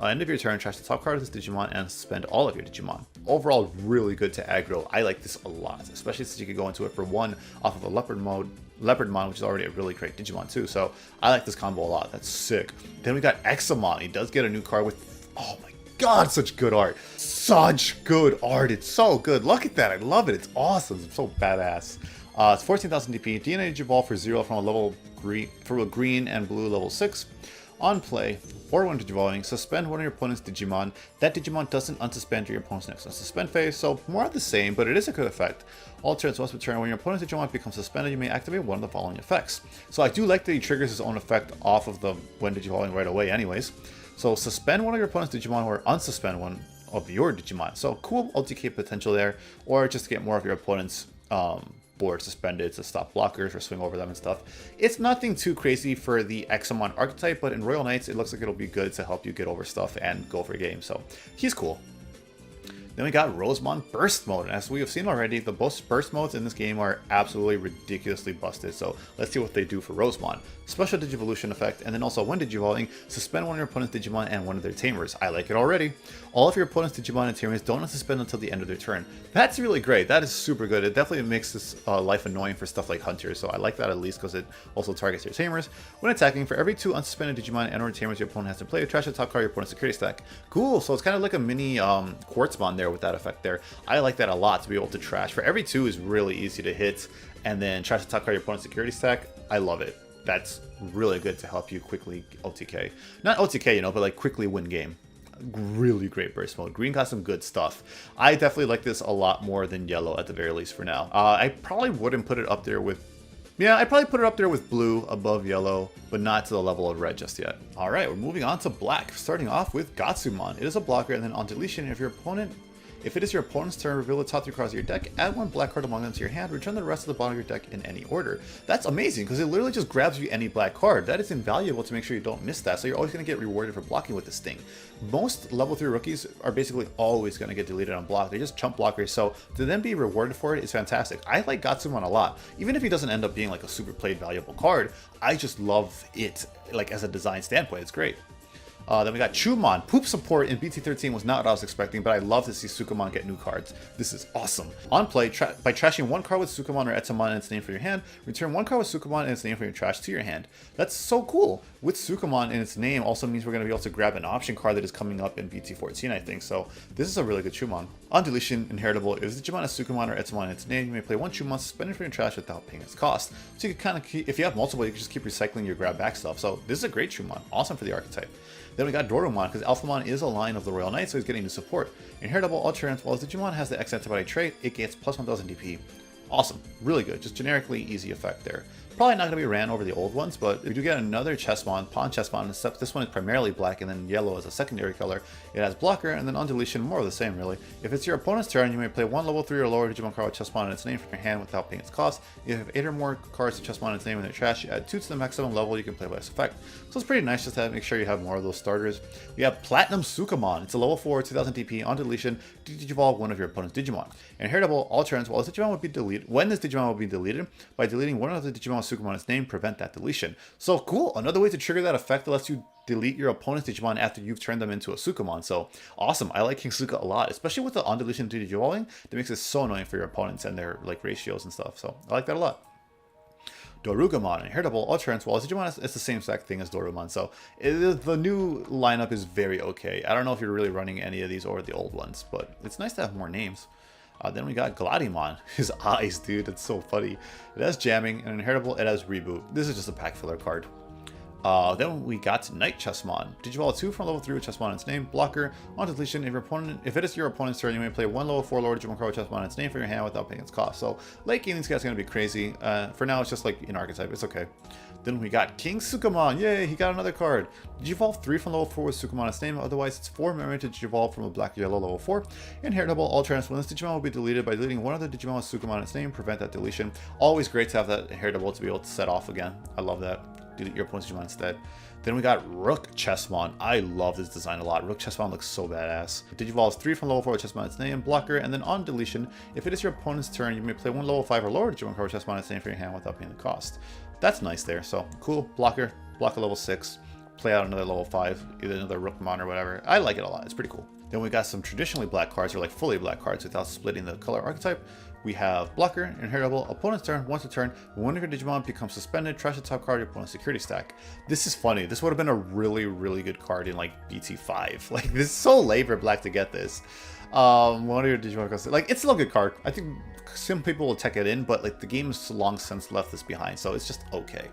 End of your turn, trash the top card of this Digimon and suspend all of your Digimon. Overall, really good to aggro. I like this a lot, especially since you can go into it for 1 off of a Leopardmon, which is already a really great Digimon too. So I like this combo a lot. That's sick. Then we got Examon. He does get a new card with, oh my god, such good art. Such good art. It's so good. Look at that. I love it. It's awesome. It's so badass. It's 14,000 DP. DNA Digivolve for 0 from a green and blue level 6. On play, or when Digivolving, suspend one of your opponent's Digimon. That Digimon doesn't unsuspend your opponent's next unsuspend phase, so more of the same, but it is a good effect. All turns once per turn, when your opponent's Digimon becomes suspended, you may activate one of the following effects. So I do like that he triggers his own effect off of the when Digivolving right away anyways. So suspend one of your opponent's Digimon or unsuspend one of your Digimon. So cool OTK potential there, or just to get more of your opponent's board suspended to stop blockers or swing over them and stuff. It's nothing too crazy for the Examon archetype, but in Royal Knights it looks like it'll be good to help you get over stuff and go for games, so he's cool. Then we got Rosemon Burst Mode. As we have seen already, the burst modes in this game are absolutely ridiculously busted, so let's see what they do for Rosemon. Special Digivolution effect, and then also when Digivolving, suspend one of your opponent's Digimon and one of their Tamers. I like it already. All of your opponent's Digimon and Tamers don't unsuspend until the end of their turn. That's really great. That is super good. It definitely makes this life annoying for stuff like Hunters, so I like that at least because it also targets your Tamers. When attacking, for every 2 unsuspended Digimon and or Tamers your opponent has to play, trash the top card of your opponent's security stack. Cool, so it's kind of like a mini Quartzmon there with that effect there. I like that a lot, to be able to trash. For every 2 is really easy to hit, and then trash the top card of your opponent's security stack. I love it. That's really good to help you quickly OTK. Not OTK, you know, but like quickly win game. Really great burst mode. Green got some good stuff. I definitely like this a lot more than yellow at the very least for now. I probably wouldn't put it up there with... Yeah, I'd probably put it up there with blue above yellow, but not to the level of red just yet. Alright, we're moving on to black. Starting off with Gatsumon. It is a blocker, and then on deletion, if it is your opponent's turn, reveal the top 3 cards of your deck, add 1 black card among them to your hand, return the rest of the bottom of your deck in any order. That's amazing, because it literally just grabs you any black card. That is invaluable to make sure you don't miss that, so you're always going to get rewarded for blocking with this thing. Most level 3 rookies are basically always going to get deleted on block. They're just chump blockers, so to then be rewarded for it is fantastic. I like Gatsumon a lot. Even if he doesn't end up being like a super played valuable card, I just love it, like as a design standpoint. It's great. Then we got Chumon. Poop support in BT13 was not what I was expecting, but I love to see Sukamon get new cards. This is awesome. On play, by trashing 1 card with Sukamon or Etamon and its name from your hand, return 1 card with Sukamon and its name from your trash to your hand. That's so cool. With Sukamon in its name also means we're going to be able to grab an option card that is coming up in BT14, I think, so this is a really good Chumon. On deletion, inheritable, if Digimon has Sukamon or Etamon in its name, you may play 1 Chumon suspended from your trash without paying its cost. So you can kind of keep, if you have multiple, you can just keep recycling your grab back stuff, so this is a great Chumon. Awesome for the archetype. Then we got Dorumon, because Alphamon is a line of the Royal Knights, so he's getting new support. Inheritable, all turns, while as Digimon has the X antibody trait, it gets plus 1000 DP. Awesome. Really good. Just generically easy effect there. Probably not going to be ran over the old ones, but we do get another Chessmon, Pawn Chessmon, except this one is primarily black and then yellow as a secondary color. It has blocker, and then on deletion, more of the same really. If it's your opponent's turn, you may play 1 level 3 or lower Digimon card with Chessmon in its name from your hand without paying its cost. If you have 8 or more cards with Chessmon in its name in their trash, you add 2 to the maximum level you can play by this effect. So it's pretty nice just to make sure you have more of those starters. We have Platinum Sukamon. It's a level 4, 2000 DP. On deletion, Digivolve one of your opponent's Digimon. Inheritable, all turns, while this Digimon would be deleted, when this Digimon will be deleted, by deleting one of the Digimon with Sukamon in its name, prevent that deletion. So cool, another way to trigger that effect that lets you delete your opponent's Digimon after you've turned them into a Sukamon. So awesome, I like King Suka a lot, especially with the on deletion Digivolving. That makes it so annoying for your opponents and their like ratios and stuff. So I like that a lot. Dorugamon, inheritable, all turns, while Digimon is the same exact thing as Dorumon, so the new lineup is very okay. I don't know if you're really running any of these or the old ones, but it's nice to have more names. Then we got Gladimon. His eyes, dude, it's so funny. It has jamming, and inheritable, it has reboot. This is just a pack filler card. Then we got Night Chessmon. Digivolve 2 from level 3 with Chessmon in its name. Blocker. On deletion, if it is your opponent's turn, you may play 1 level 4 lower Digimon card with Chessmon in its name from your hand without paying its cost. So late game, these guys are going to be crazy. For now, it's just like an archetype. It's okay. Then we got King Sukamon. Yay, he got another card. Digivolve 3 from level 4 with Sukamon in its name. Otherwise, it's 4 memory to Digivolve from a black yellow level 4. Inheritable, all turns. When this Digimon will be deleted by deleting one of the Digimon with Sukamon in its name. Prevent that deletion. Always great to have that inheritable to be able to set off again. I love that. Delete your opponent's Digimon instead. Then we got Rook Chessmon. I love this design a lot. Rook Chessmon looks so badass. Digivolves 3 from level 4 with Chessmon in its name, blocker, and then on deletion, if it is your opponent's turn, you may play 1 level 5 or lower Digimon card with Chessmon in its name for your hand without paying the cost. That's nice there. So cool, blocker level 6. play out another level 5, either another Rookmon or whatever. I like it a lot. It's pretty cool. Then we got some traditionally black cards, or like fully black cards without splitting the color archetype. We have Blocker, Inheritable, opponent's turn, once a turn, when one of your Digimon becomes suspended, trash the top card of your opponent's security stack. This is funny. This would have been a really, really good card in like BT5. Like, this is so late for black to get this. One of your Digimon becomes, like, it's still a good card. I think some people will tech it in, but like the game's long since left this behind, so it's just okay.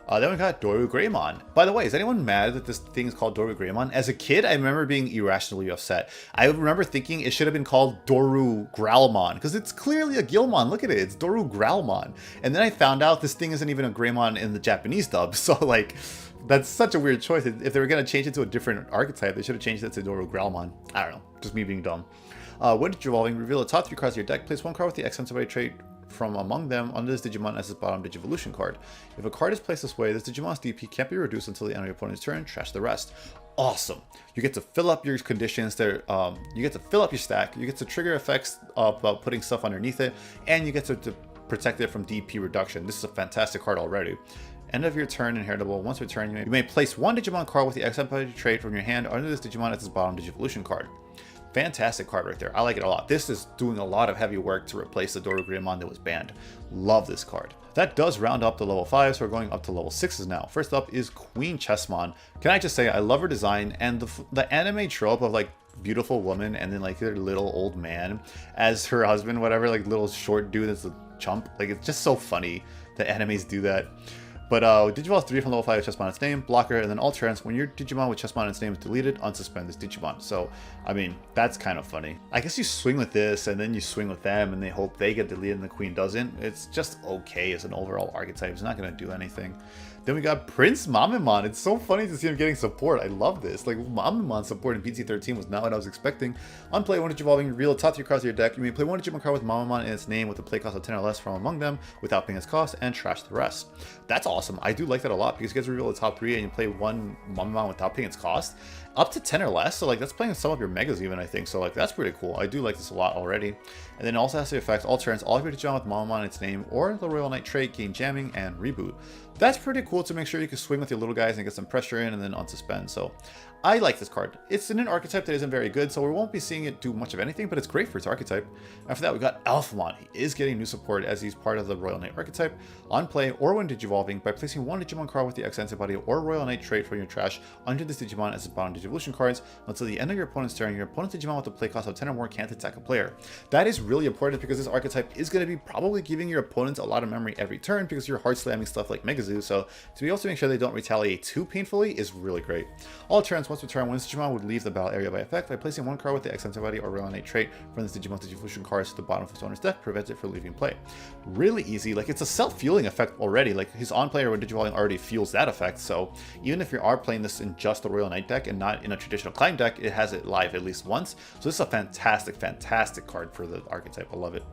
Then we got Doru Greymon. By the way, is anyone mad that this thing is called Doru Greymon? As a kid, I remember being irrationally upset. I remember thinking it should have been called Doru Growlmon, because it's clearly a Guilmon. Look at it, it's Doru Growlmon. And then I found out this thing isn't even a Greymon in the Japanese dub, so like, that's such a weird choice. If they were going to change it to a different archetype, they should have changed it to Doru Growlmon. I don't know, just me being dumb. When evolving, reveal the top 3 cards of your deck, place 1 card with the X-Sensibility trait from among them under this Digimon as its bottom Digivolution card. If a card is placed this way, this Digimon's DP can't be reduced until the end of your opponent's turn. Trash the rest. Awesome. You get to fill up your conditions there. You get to fill up your stack. You get to trigger effects about putting stuff underneath it, and you get to protect it from DP reduction. This is a fantastic card already. End of your turn, Inheritable. Once per turn, you may place 1 Digimon card with the X-Sensibility trait from your hand under this Digimon as its bottom Digivolution card. Fantastic card right there. I like it a lot. This is doing a lot of heavy work to replace the Doru Greymon that was banned. Love this card. That does round up to level 5, so we're going up to level 6s now. First up is Queen Chessmon. Can I just say, I love her design, and the anime trope of like beautiful woman and then like their little old man as her husband, whatever, like little short dude that's a chump. Like, it's just so funny that animes do that. But Digivolve 3 from level 5 with Chessmon in its name, Blocker, and then all turns, when your Digimon with Chessmon in its name is deleted, unsuspend this Digimon. So, I mean, that's kind of funny. I guess you swing with this, and then you swing with them, and they hope they get deleted and the Queen doesn't. It's just okay as an overall archetype. It's not going to do anything. Then we got Prince Mamemon. It's so funny to see him getting support. I love this. Like, Mamemon support in BT13 was not what I was expecting. On play, when Digivolving, reveal the top 3 cards of your deck. You may play 1 Digimon card with Mamemon in its name with a play cost of 10 or less from among them without paying its cost, and trash the rest. That's awesome. I do like that a lot because you guys reveal the top 3 and you play 1 Mamemon without paying its cost. Up to 10 or less, so like that's playing some of your megas even, I think. So like that's pretty cool. I do like this a lot already. And then it also has the effect, all turns, all of your Digimon with Mamemon in its name or the Royal Knight trait gain jamming and reboot. That's pretty cool to make sure you can swing with your little guys and get some pressure in and then unsuspend. So I like this card. It's in an archetype that isn't very good, so we won't be seeing it do much of anything, but it's great for its archetype. After that, we got Alphamon. He is getting new support as he's part of the Royal Knight archetype. On play or when Digivolving, by placing 1 Digimon card with the X antibody or Royal Knight trait from your trash under this Digimon as its bottom Digivolution cards until the end of your opponent's turn. Your opponent's Digimon with a play cost of 10 or more can't attack a player. That is really important because this archetype is going to be probably giving your opponents a lot of memory every turn because you're hard slamming stuff like Megazoo, so to be able to make sure they don't retaliate too painfully is really great. All turns, once per turn, when this Digimon would leave the battle area by effect by placing 1 card with the X antibody or Royal Knight trait from this Digimon's Digivolution cards to the bottom of its owner's deck, prevents it from leaving play. Really easy. Like, it's a self-fueling effect already. Like, his on-player when Digivolving already fuels that effect, so even if you are playing this in just the Royal Knight deck and not in a traditional climb deck, it has it live at least once. So this is a fantastic, fantastic card for the archetype. I love it.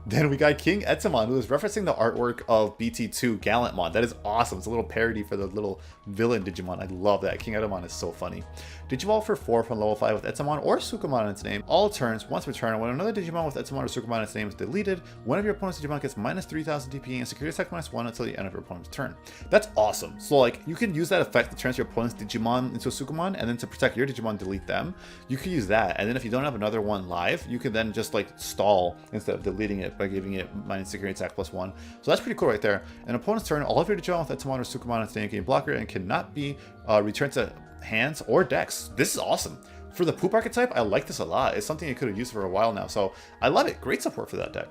Then we got King Etamon, who is referencing the artwork of BT2 Gallantmon. That is awesome. It's a little parody for the little villain Digimon. I love that. King Etamon is so funny. Digivolve for 4 from level 5 with Etamon or Sukamon in its name. All turns, once per turn, when another Digimon with Etamon or Sukamon in its name is deleted, one of your opponent's Digimon gets minus 3000 DP and security attack -1 until the end of your opponent's turn. That's awesome. So like, you can use that effect to turn your opponent's Digimon into a Sukamon, and then to protect your Digimon, delete them. You can use that, and then if you don't have another one live, you can then just like stall instead of deleting it by giving it minus security attack +1. So that's pretty cool right there. An opponent's turn, all of your Digimon with Etamon or Sukamon in its name gain blocker and cannot be returned to hands or decks. This is awesome. For the poop archetype, I like this a lot. It's something I could have used for a while now, so I love it. Great support for that deck.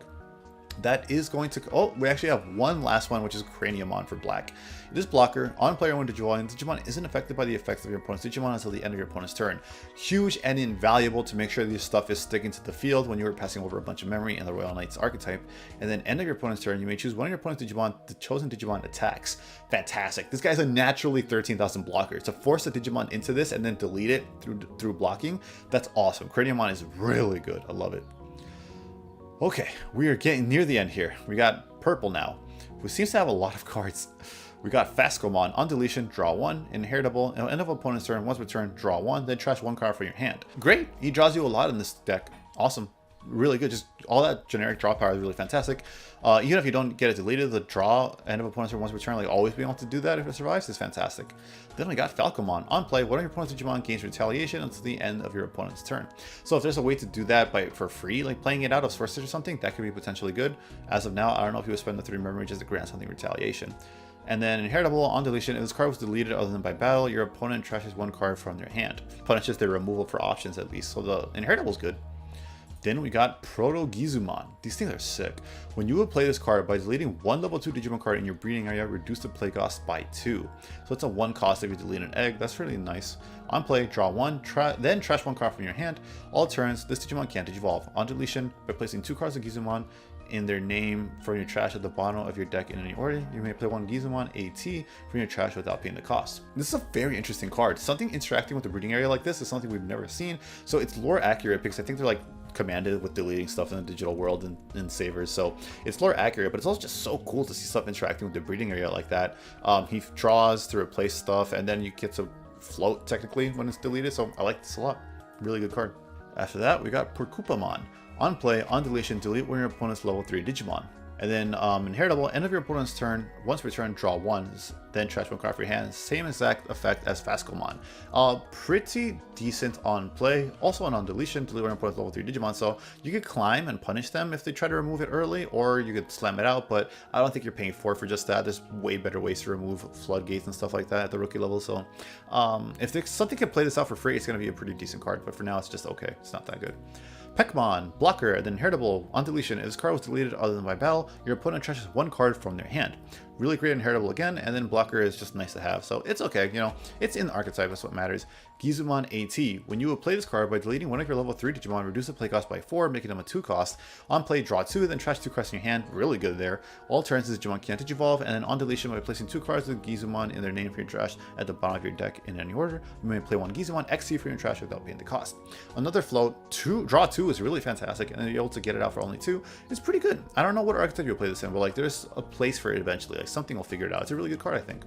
That is going to... Oh, we actually have one last one, which is Craniumon for black. It is blocker. On player 1 Digimon, Digimon isn't affected by the effects of your opponent's Digimon until the end of your opponent's turn. Huge and invaluable to make sure this stuff is sticking to the field when you are passing over a bunch of memory in the Royal Knight's archetype. And then end of your opponent's turn, you may choose one of your opponent's Digimon. The chosen Digimon attacks. Fantastic. This guy's a naturally 13,000 blocker. To force a Digimon into this and then delete it through blocking, that's awesome. Craniumon is really good. I love it. Okay, we are getting near the end here. We got purple now, who seems to have a lot of cards. We got Fascomon. On deletion, draw 1, inheritable, and end of opponent's turn, once per turn, draw 1, then trash 1 card from your hand. Great, he draws you a lot in this deck. Awesome. really good. Just all that generic draw power is really fantastic. Even if you don't get it deleted, the draw end of opponent's turn once per turn, like always being able to do that if it survives is fantastic. Then we got Falcomon. On play, one of your opponent's Digimon gains retaliation until the end of your opponent's turn. So if there's a way to do that for free, like playing it out of Source Stitch or something, that could be potentially good. As of now, I don't know if you would spend the 3 memory just to grant something retaliation. And then Inheritable, on deletion, if this card was deleted other than by battle, your opponent trashes 1 card from their hand. Punishes their removal for options at least, so the Inheritable is good. Then we got Proto-Gizumon. These things are sick. When you would play this card, by deleting 1 level 2 Digimon card in your breeding area, reduce the play cost by 2. So it's a 1 cost if you delete an egg. That's really nice. On play, draw 1, then trash 1 card from your hand. All turns, this Digimon can't Digivolve. On deletion, by placing 2 cards of Gizumon in their name from your trash at the bottom of your deck in any order, you may play 1 Gizumon AT from your trash without paying the cost. This is a very interesting card. Something interacting with the breeding area like this is something we've never seen. So it's lore accurate because I think they're like commanded with deleting stuff in the digital world and savers, so it's lore accurate, but it's also just so cool to see stuff interacting with the breeding area like that. He draws to replace stuff, and then you get to float technically when it's deleted, so I like this a lot. Really good card. After that, we got Porcupamon. On play, on deletion, delete one of your opponent's level 3 Digimon. And then Inheritable, end of your opponent's turn, once per turn, draw 1, then trash 1 card from your hand. Same exact effect as Fascomon. Pretty decent on play. Also on deletion, delete one of your opponent's level 3 Digimon. So you could climb and punish them if they try to remove it early, or you could slam it out, but I don't think you're paying 4 for just that. There's way better ways to remove floodgates and stuff like that at the rookie level. So if something can play this out for free, it's going to be a pretty decent card, but for now it's just okay. It's not that good. Pekmon, blocker, then Inheritable, on deletion, if this card was deleted other than by battle, your opponent trashes 1 card from their hand. Really great Inheritable again, and then blocker is just nice to have, so it's okay, you know, it's in the archetype, that's what matters. Gizumon AT, when you would play this card, by deleting one of your level 3 Digimon, reduce the play cost by 4, making them a 2 cost. On play, draw 2, then trash 2 cards in your hand, really good there. All turns, this Digimon can't Digivolve, and then on deletion, by placing 2 cards with Gizumon in their name for your trash at the bottom of your deck in any order, you may play 1 Gizumon XC for your trash without paying the cost. Another float, draw 2 is really fantastic, and then you're able to get it out for only 2. It's pretty good. I don't know what archetype you'll play this in, but like there's a place for it eventually, like something will figure it out. It's a really good card, I think.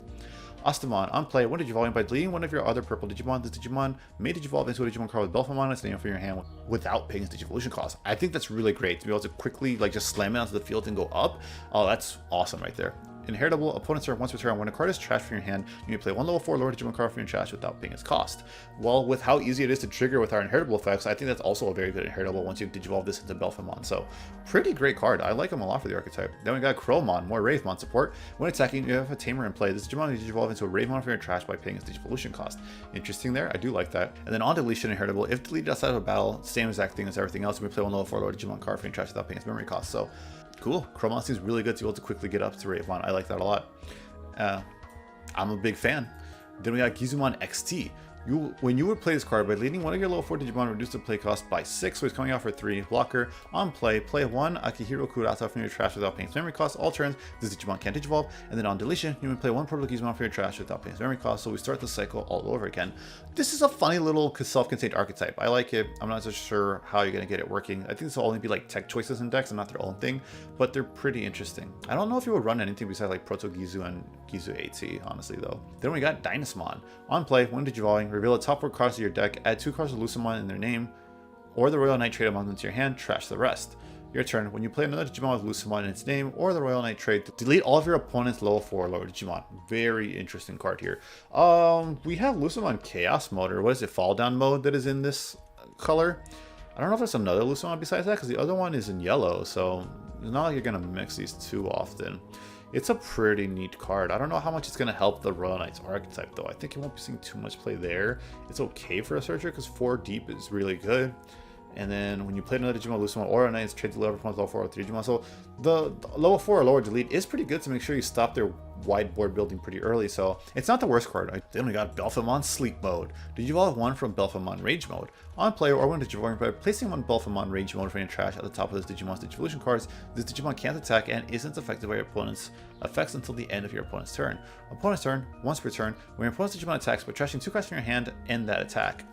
Astamon, on play, one Digivolving, by deleting one of your other purple Digimon, this Digimon may Digivolve into a Digimon card with Belphemon and its name for your hand without paying its Digivolution cost. I think that's really great to be able to quickly like just slam it onto the field and go up. Oh, that's awesome right there. Inheritable, opponent's turn, once per turn, when a card is trashed from your hand, you may play 1 level 4 lower Digimon card from your trash without paying its cost. Well, with how easy it is to trigger with our Inheritable effects, I think that's also a very good Inheritable once you Digivolve this into Belphemon. So, pretty great card. I like him a lot for the archetype. Then we got Crowmon, more Wravemon support. When attacking, you have a Tamer in play. This Digimon may Digivolve into a Wravemon from your trash by paying its Digivolution cost. Interesting there, I do like that. And then on deletion, Inheritable, if deleted outside of a battle, same exact thing as everything else, you may play 1 level 4 lower Digimon card from your trash without paying its memory cost. So, cool. Crowmon seems really good to be able to quickly get up to Wravemon. I like that a lot. I'm a big fan. Then we got Gizumon XT. When you would play this card, by leading one of your level 4 Digimon, reduce the play cost by 6, so it's coming out for 3. Blocker, on play, play 1 Akihiro Kurata from your trash without paying its memory cost. All turns, this Digimon can't Digivolve. And then on deletion, you may play 1 Proto Gizumon from your trash without paying its memory cost, so we start the cycle all over again. This is a funny little self-contained archetype. I like it. I'm not so sure how you're going to get it working. I think this will only be like tech choices in decks and not their own thing, but they're pretty interesting. I don't know if you would run anything besides like Proto Gizu and Gizu AT, honestly though. Then we got Dynasmon. On play, when Digivolving, reveal the top 4 cards of your deck, add 2 cards of Lucamon in their name, or the Royal Knight trade among them to your hand, trash the rest. Your turn, when you play another Digimon with Lucamon in its name, or the Royal Knight trade, delete all of your opponent's level 4 lower Digimon. Very interesting card here. We have Lucamon Chaos mode, or what is it, Fall Down mode that is in this color. I don't know if there's another Lucamon besides that, because the other one is in yellow, so it's not like you're going to mix these too often. It's a pretty neat card. I don't know how much it's going to help the Royal Knight's archetype, though. I think it won't be seeing too much play there. It's okay for a searcher, because 4 deep is really good. And then when you play another Digimon, Lucamon, or a Knight's trade to level 4 or 3 Digimon. So the level 4 or lower delete is pretty good to make sure you stop their wide board building pretty early. So it's not the worst card. Then we got Belphemon Sleep mode. Digivolve 1 from Belphemon Rage mode. On play or when Digivolving, by placing 1 Belphemon Rage mode from your trash at the top of this Digimon's Digivolution cards, this Digimon can't attack and isn't affected by your opponent's effects until the end of your opponent's turn. Opponent's turn, once per turn, when your opponent's Digimon attacks by trashing 2 cards from your hand, end that attack.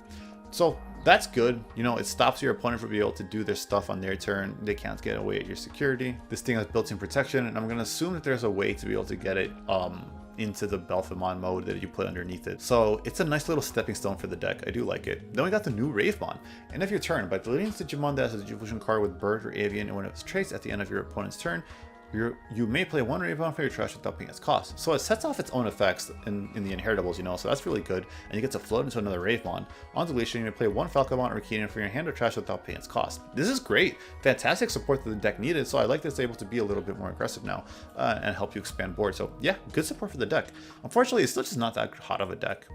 So that's good. You know, it stops your opponent from being able to do their stuff on their turn. They can't get away at your security. This thing has built-in protection, and I'm going to assume that there's a way to be able to get it into the Belphemon mode that you put underneath it. So it's a nice little stepping stone for the deck. I do like it. Then we got the new Ravemon. End of your turn, by deleting the Digimon that has a Digivolution card with Bird or Avian and one of its traits at the end of your opponent's turn, you may play one Ravemon for your trash without paying its cost. So it sets off its own effects in the inheritables, you know, so that's really good. And you get to float into another Ravemon. On deletion, you may play one Falcomon or Keenan for your hand or trash without paying its cost. This is great. Fantastic support that the deck needed, so I like that it's able to be a little bit more aggressive now and help you expand board. So yeah, good support for the deck. Unfortunately, it's still just not that hot of a deck.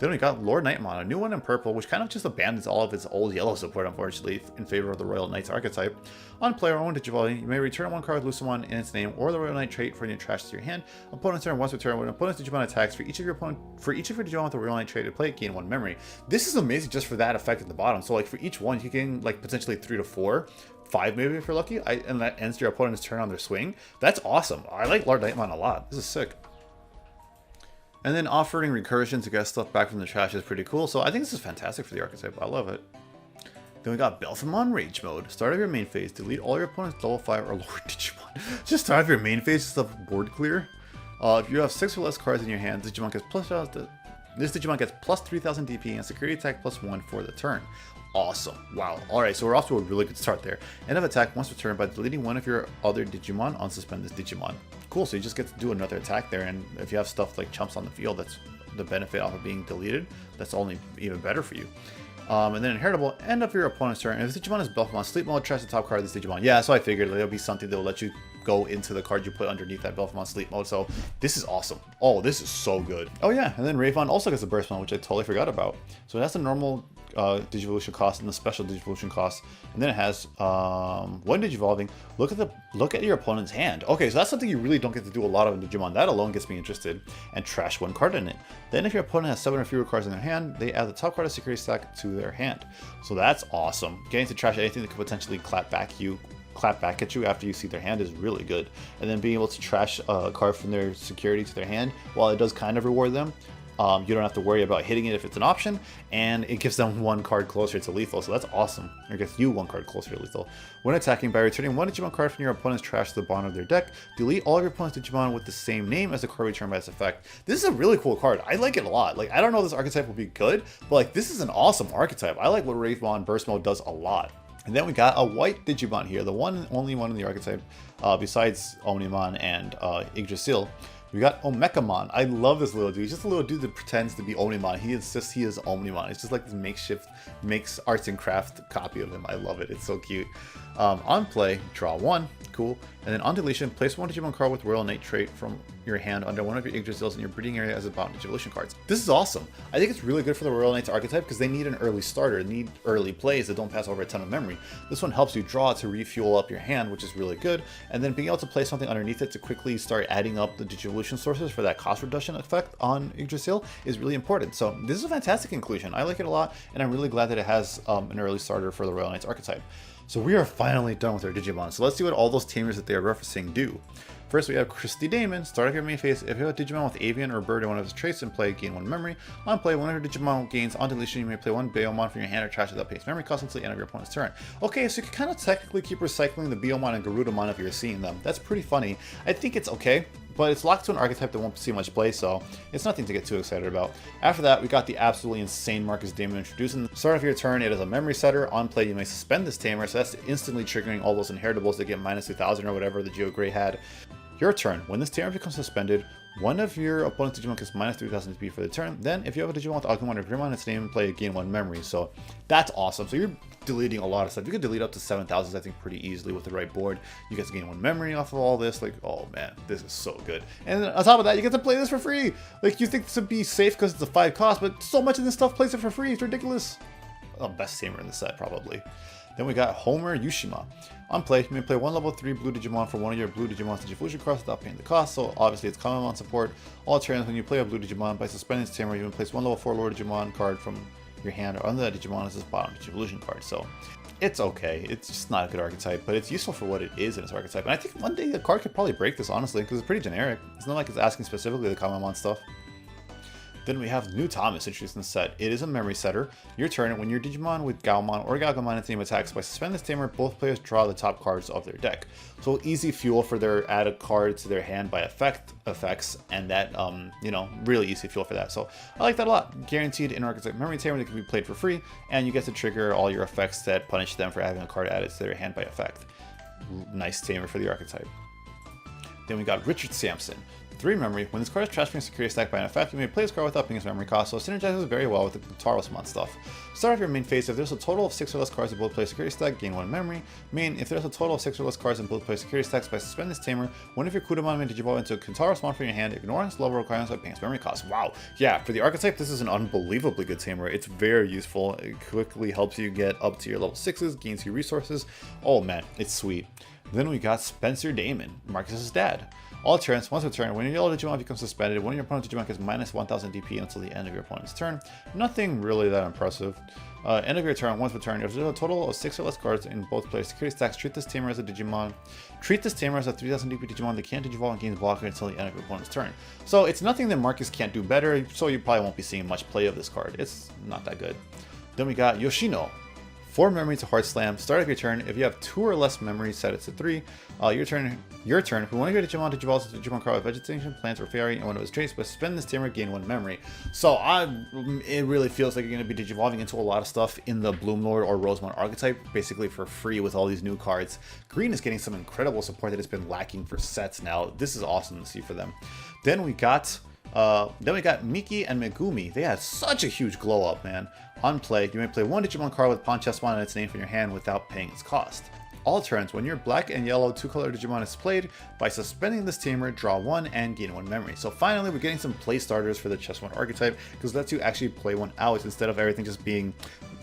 Then we got Lord Nightmon, a new one in purple, which kind of just abandons all of its old yellow support, unfortunately, in favor of the Royal Knights archetype. On player 1 Digivolving, you may return one card with Lucemon in its name or the Royal Knight trait for any trash to your hand. Opponent's turn, once return, when opponent's Digimon attacks, for each of your Digimon with the Royal Knight trait to play, gain 1 memory. This is amazing just for that effect at the bottom. So like for each one, you can like potentially 3 to 4. 5 maybe if you're lucky, and that ends your opponent's turn on their swing. That's awesome. I like Lord Nightmon a lot. This is sick. And then offering recursion to get stuff back from the trash is pretty cool, so I think this is fantastic for the archetype. I love it. Then we got Belphemon Rage Mode. Start of your main phase, delete all your opponent's level 5 or lower Digimon. Just start of your main phase, stuff board clear. If you have 6 or less cards in your hand, this Digimon gets plus 3000 DP and security attack +1 for the turn. Awesome. Wow. Alright, so we're off to a really good start there. End of attack once returned by deleting one of your other Digimon, unsuspend this Digimon. Cool, so you just get to do another attack there, and if you have stuff like chumps on the field, that's the benefit off of being deleted. That's only even better for you. And then inheritable, end of your opponent's turn. If this Digimon is Belphemon Sleep Mode, trash the top card of this Digimon. Yeah, so I figured there'll be something that will let you go into the card you put underneath that Belphemon Sleep Mode. So this is awesome. Oh, this is so good. Oh yeah, and then Ravon also gets a Burst Mode, which I totally forgot about. So it has the normal Digivolution cost and the special Digivolution cost, and then it has one Digivolving. Look at your opponent's hand. Okay, so that's something you really don't get to do a lot of in Digimon. That alone gets me interested. And trash one card in it. Then if your opponent has 7 or fewer cards in their hand, they add the top card of security stack to their hand. So that's awesome. Getting to trash anything that could potentially clap back at you after you see their hand is really good. And then being able to trash a card from their security to their hand, while it does kind of reward them, you don't have to worry about hitting it if it's an option, and it gives them 1 card closer to lethal, so that's awesome. Or gets you 1 card closer to lethal. When attacking, by returning 1 Digimon card from your opponent's trash to the bottom of their deck, delete all of your opponent's Digimon with the same name as the card returned by its effect. This is a really cool card. I like it a lot. Like, I don't know if this archetype will be good, but like, this is an awesome archetype. I like what Ravemon Burst Mode does a lot. And then we got a white Digimon here, the only one in the archetype, besides Omnimon and Yggdrasil. We got Omekamon. I love this little dude. He's just a little dude that pretends to be Omnimon. He insists he is Omnimon. It's just like this makeshift, makes arts and craft copy of him. I love it. It's so cute. On play, draw 1. Cool. And then on deletion, place 1 Digimon card with Royal Knight trait from your hand under one of your Yggdrasils in your breeding area as a bottom Digivolution cards. This is awesome. I think it's really good for the Royal Knights archetype because they need an early starter. They need early plays that don't pass over a ton of memory. This one helps you draw to refuel up your hand, which is really good. And then being able to place something underneath it to quickly start adding up the Digivolution sources for that cost reduction effect on Yggdrasil is really important. So this is a fantastic inclusion. I like it a lot, and I'm really glad that it has an early starter for the Royal Knights archetype. So we are finally done with our Digimon. So let's see what all those tamers that they are referencing do. First, we have Christy Damon. Start of your main phase. If you have a Digimon with Avian or Bird in one of its traits in play, gain 1 memory. On play, one of your Digimon gains. On deletion, you may play 1 Beomon from your hand or trash without paying memory cost until the end of your opponent's turn. Okay, so you can kind of technically keep recycling the Beomon and Garudamon if you're seeing them. That's pretty funny. I think it's okay, but it's locked to an archetype that won't see much play, so it's nothing to get too excited about. After that, we got the absolutely insane Marcus Damon introducing. Start of your turn, it is a memory setter. On play, you may suspend this tamer, so that's instantly triggering all those inheritables that get minus 2000 or whatever the Geo Gray had. Your turn. When this tamer becomes suspended, one of your opponent's Digimon gets minus 3000 DP for the turn. Then, if you have a Digimon with Agumon or Greymon in its name, play gain 1 memory. So that's awesome. So you're deleting a lot of stuff. You could delete up to 7000, I think, pretty easily with the right board. You get to gain 1 memory off of all this. Like, oh man, this is so good. And then on top of that, you get to play this for free. Like, you think this would be safe because it's a 5 cost, but so much of this stuff plays it for free. It's ridiculous. Oh, best tamer in the set, probably. Then we got Homer Yushima. On play, you may play 1 level 3 blue Digimon for one of your blue Digimon's Digivolution cards without paying the cost, so obviously it's Common support. All turns when you play a blue Digimon, by suspending its tamer, you may place 1 level 4 lower Digimon card from your hand or under that Digimon as its bottom Digivolution card. So it's okay. It's just not a good archetype, but it's useful for what it is in its archetype. And I think one day the card could probably break this, honestly, because it's pretty generic. It's not like it's asking specifically the Common stuff. Then we have New Thomas introduced in the set. It is a memory setter. Your turn, when your Digimon with Gaomon or Galgamon its name attacks, by suspending this tamer, both players draw the top cards of their deck. So easy fuel for their added card to their hand by effects, and that, you know, really easy fuel for that. So I like that a lot. Guaranteed in-archetype memory tamer that can be played for free, and you get to trigger all your effects that punish them for having a card added to their hand by effect. Nice tamer for the archetype. Then we got Richard Sampson. 3 memory. When this card is trashed from your security stack by an effect, you may play this card without paying its memory cost, so it synergizes very well with the Tarosmon stuff. Start off your main phase. If there's a total of 6 or less cards in both play security stack, gain 1 memory. Main, if there's a total of 6 or less cards in both play security stacks, by suspending this tamer, one of your Kudamon may digivolve into a Tarosmon from your hand, ignoring its level requirements by paying its memory cost. Wow. Yeah, for the archetype, this is an unbelievably good tamer. It's very useful. It quickly helps you get up to your level 6s, gains you resources. Oh man, it's sweet. Then we got Spencer Damon, Marcus's dad. All turns, once per turn, when your yellow Digimon becomes suspended, one of your opponent's Digimon gets minus 1000 DP until the end of your opponent's turn. Nothing really that impressive. End of your turn, once per turn, if there's a total of 6 or less cards in both players' security stacks, treat this tamer as a Digimon. Treat this tamer as a 3000 DP Digimon that can't digivolve and gains blocker until the end of your opponent's turn. So it's nothing that Marcus can't do better, so you probably won't be seeing much play of this card. It's not that good. Then we got Yoshino. 4 memory to Heart Slam. Start of your turn. If you have 2 or less memories, set it to 3. Your turn. If one of your Digimon digivolves to Digimon card with Vegetation, Plants, or Fairy, and when it was traced, but spend this tamer, gain 1 memory. So it really feels like you're going to be digivolving into a lot of stuff in the Bloomlord or Rosemon archetype, basically for free with all these new cards. Green is getting some incredible support that has been lacking for sets now. This is awesome to see for them. Then we got Miki and Megumi. They had such a huge glow up, man. On play, you may play 1 Digimon card with Ponchesmon and its name from your hand without paying its cost. All turns, when your black and yellow 2-color Digimon is played, by suspending this tamer, draw 1 and gain 1 memory. So finally, we're getting some play starters for the Chess1 archetype, because it lets you actually play one out instead of everything just being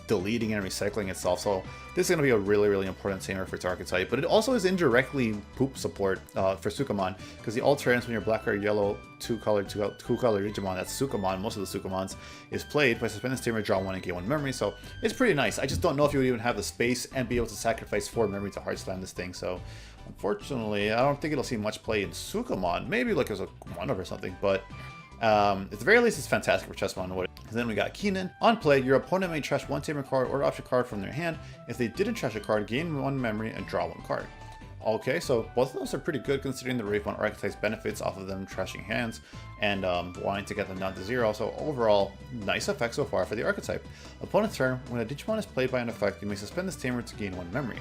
deleting and recycling itself. So this is going to be a really, really important tamer for its archetype, but it also is indirectly poop support for Sukamon, because the alternates when your black or yellow 2-color Digimon, that's Sukamon, most of the Sukamons, is played, by suspending this tamer, draw 1 and gain 1 memory. So it's pretty nice. I just don't know if you would even have the space and be able to sacrifice 4 memory to hard slam this thing. So unfortunately, I don't think it'll see much play in Sukamon. Maybe like as a 1-of or something, but at the very least, it's fantastic for Chessmon. Then we got Keenan. On play, your opponent may trash 1 tamer card or option card from their hand. If they didn't trash a card, gain 1 memory and draw 1 card. Okay, so both of those are pretty good considering the Wraith 1 archetype's benefits off of them trashing hands and wanting to get them down to 0. So overall, nice effect so far for the archetype. Opponent's turn, when a Digimon is played by an effect, you may suspend this tamer to gain 1 memory.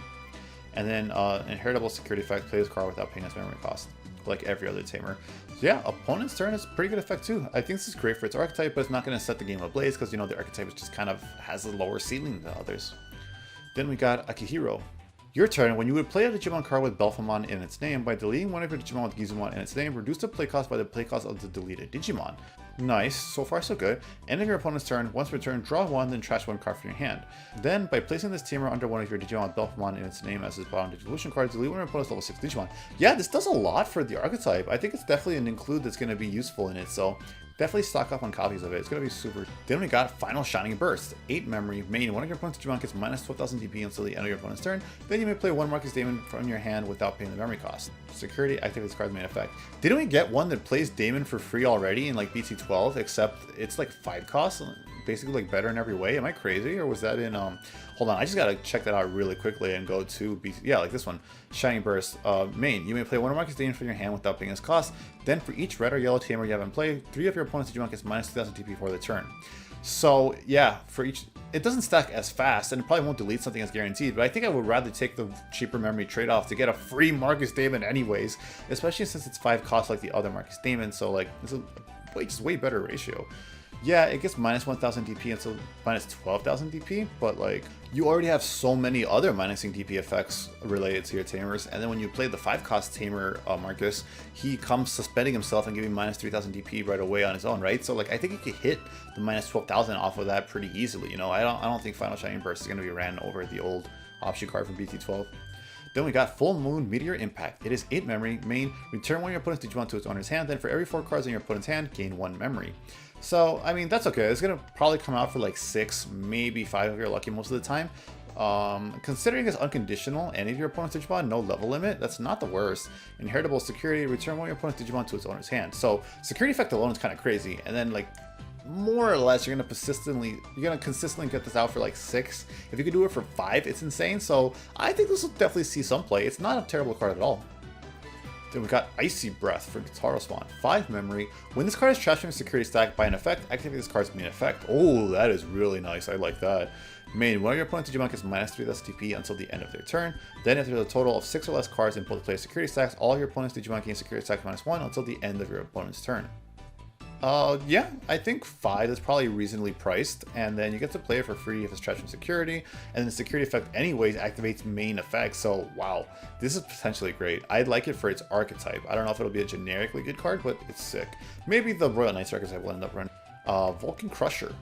And then inheritable security effect, play this card without paying its memory cost, like every other tamer. So yeah, opponent's turn is a pretty good effect too. I think this is great for its archetype, but it's not going to set the game ablaze because, you know, the archetype just kind of has a lower ceiling than others. Then we got Akihiro. Your turn, when you would play a Digimon card with Belphemon in its name, by deleting one of your Digimon with Gizumon in its name, reduce the play cost by the play cost of the deleted Digimon. Nice, so far so good. End of your opponent's turn, once per turn, draw 1, then trash 1 card from your hand. Then, by placing this tamer under one of your Digimon with Belphemon in its name as its bottom Digivolution card, delete one of your opponent's level 6 Digimon. Yeah, this does a lot for the archetype. I think it's definitely an include that's going to be useful in it, so definitely stock up on copies of it. It's going to be super. Then we got Final Shining Burst. 8 memory. Main, one of your opponent's Digimon gets minus 12,000 DP until the end of your opponent's turn. Then you may play 1 Marcus Damon from your hand without paying the memory cost. Security, activate this card's main effect. Didn't we get one that plays Damon for free already in like BT12, except it's like 5 costs? Basically like better in every way. Am I crazy? Or was that in hold on, I just gotta check that out really quickly and go to BT. Yeah, like this one. Shining Burst. Main, you may play 1 Marcus Damon from your hand without paying its cost. Then for each red or yellow tamer you have in play, 3 of your opponent's Digimon gets minus 2000 TP for the turn. So yeah, for each, it doesn't stack as fast, and it probably won't delete something as guaranteed, but I think I would rather take the cheaper memory trade-off to get a free Marcus Damon anyways, especially since it's 5 costs like the other Marcus Damon, so like, it's a way better ratio. Yeah, it gets minus 1000 DP until minus 12,000 DP, but like, you already have so many other minusing DP effects related to your tamers, and then when you play the 5 cost tamer Marcus, he comes suspending himself and giving minus 3000 DP right away on his own, right? So like, I think he could hit the minus 12,000 off of that pretty easily, you know? I don't think Final Shining Burst is going to be ran over the old option card from BT12. Then we got Full Moon Meteor Impact. It is 8 memory. Main, return one of your opponent's Digimon to its owner's hand, then for every 4 cards in your opponent's hand, gain 1 memory. So, I mean, that's okay. It's going to probably come out for like 6, maybe 5 if you're lucky most of the time. Considering it's unconditional, any of your opponent's Digimon, no level limit, that's not the worst. Inheritable security, return one of your opponent's Digimon to its owner's hand. So, security effect alone is kind of crazy. And then, like, more or less you're gonna consistently get this out for like 6. If you could do it for 5, it's insane. So I think this will definitely see some play. It's not a terrible card at all. Then we got Icy Breath for Guitar Spawn. 5 memory. When this card is trashed from a security stack by an effect, activate this card's main effect. Oh, that is really nice. I like that. Main, one of your opponent's Digimon gets -3 STP until the end of their turn. Then if there's a total of 6 or less cards in both player's security stacks, all of your opponent's Digimon gain security stack -1 until the end of your opponent's turn. Yeah, I think 5 is probably reasonably priced, and then you get to play it for free if it's trashed from security, and the security effect anyways activates main effect, so wow, this is potentially great. I'd like it for its archetype. I don't know if it'll be a generically good card, but it's sick. Maybe the Royal Knights archetype will end up running. Vulcan Crusher.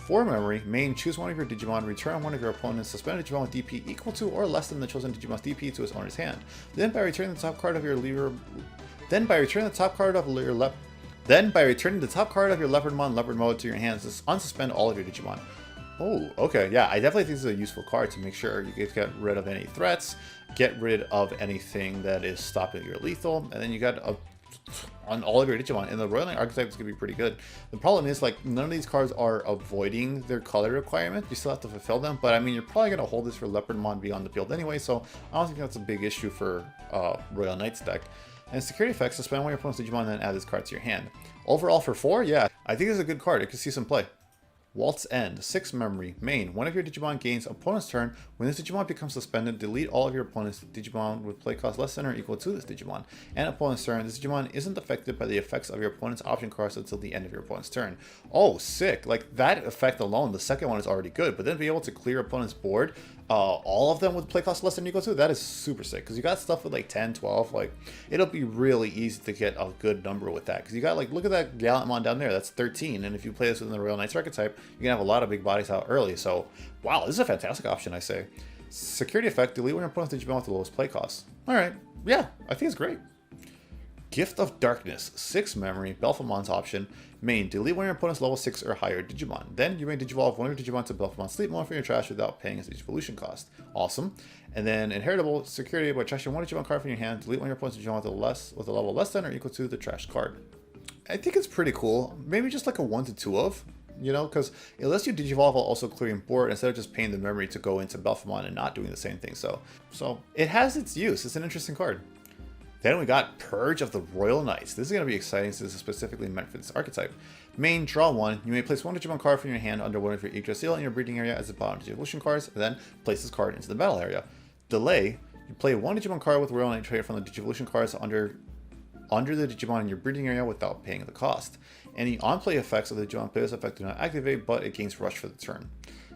4 memory, main, choose one of your Digimon, return one of your opponent's suspended Digimon with DP equal to or less than the chosen Digimon's DP to its owner's hand. Then by returning the top card of your Leopardmon Leopard mode to your hands, unsuspend all of your Digimon. Oh, okay, yeah, I definitely think this is a useful card to make sure you get rid of any threats, get rid of anything that is stopping your lethal, and then you got on all of your Digimon. And the Royal Knight archetype is going to be pretty good. The problem is, like, none of these cards are avoiding their color requirement. You still have to fulfill them, but I mean, you're probably going to hold this for Leopardmon beyond the field anyway, so I don't think that's a big issue for Royal Knight's deck. And security effects, suspend one of your opponent's Digimon and then add this card to your hand. Overall for 4, yeah, I think it's a good card. It could see some play. Waltz End, 6 memory, main, one of your Digimon gains opponent's turn. When this Digimon becomes suspended, delete all of your opponent's Digimon with play cost less than or equal to this Digimon. And opponent's turn, this Digimon isn't affected by the effects of your opponent's option cards until the end of your opponent's turn. Oh, sick. Like, that effect alone, the second one is already good, but then be able to clear opponent's board, all of them with play cost less than or equal to, that is super sick. Because you got stuff with like 10, 12, like, it'll be really easy to get a good number with that. Because you got, like, look at that Gallantmon down there, that's 13. And if you play this within the Royal Knights archetype, you can have a lot of big bodies out early. So, wow, this is a fantastic option, I say. Security effect, delete when your opponent's Digimon with the lowest play cost. Alright, yeah, I think it's great. Gift of Darkness, 6 memory, Belphamon's option. Main, delete one of your opponent's level 6 or higher Digimon. Then you may Digivolve one of your Digimon to Belphamon Sleep mode from your trash without paying its evolution cost. Awesome. And then Inheritable, security, by trashing one Digimon card from your hand, delete one of your opponent's Digimon with a level less than or equal to the trash card. I think it's pretty cool. Maybe just like a 1 to 2 of, you know, because it lets you Digivolve while also clearing board instead of just paying the memory to go into Belphamon and not doing the same thing. So it has its use. It's an interesting card. Then we got Purge of the Royal Knights. This is going to be exciting since this is specifically meant for this archetype. Main, draw 1. You may place one Digimon card from your hand under one of your Yggdrasil in your breeding area as the bottom of your evolution cards, and then place this card into the battle area. Delay, you play one Digimon card with Royal Knight trait from the Digivolution cards under the Digimon in your breeding area without paying the cost. Any on-play effects of the Digimon player's effect do not activate, but it gains rush for the turn.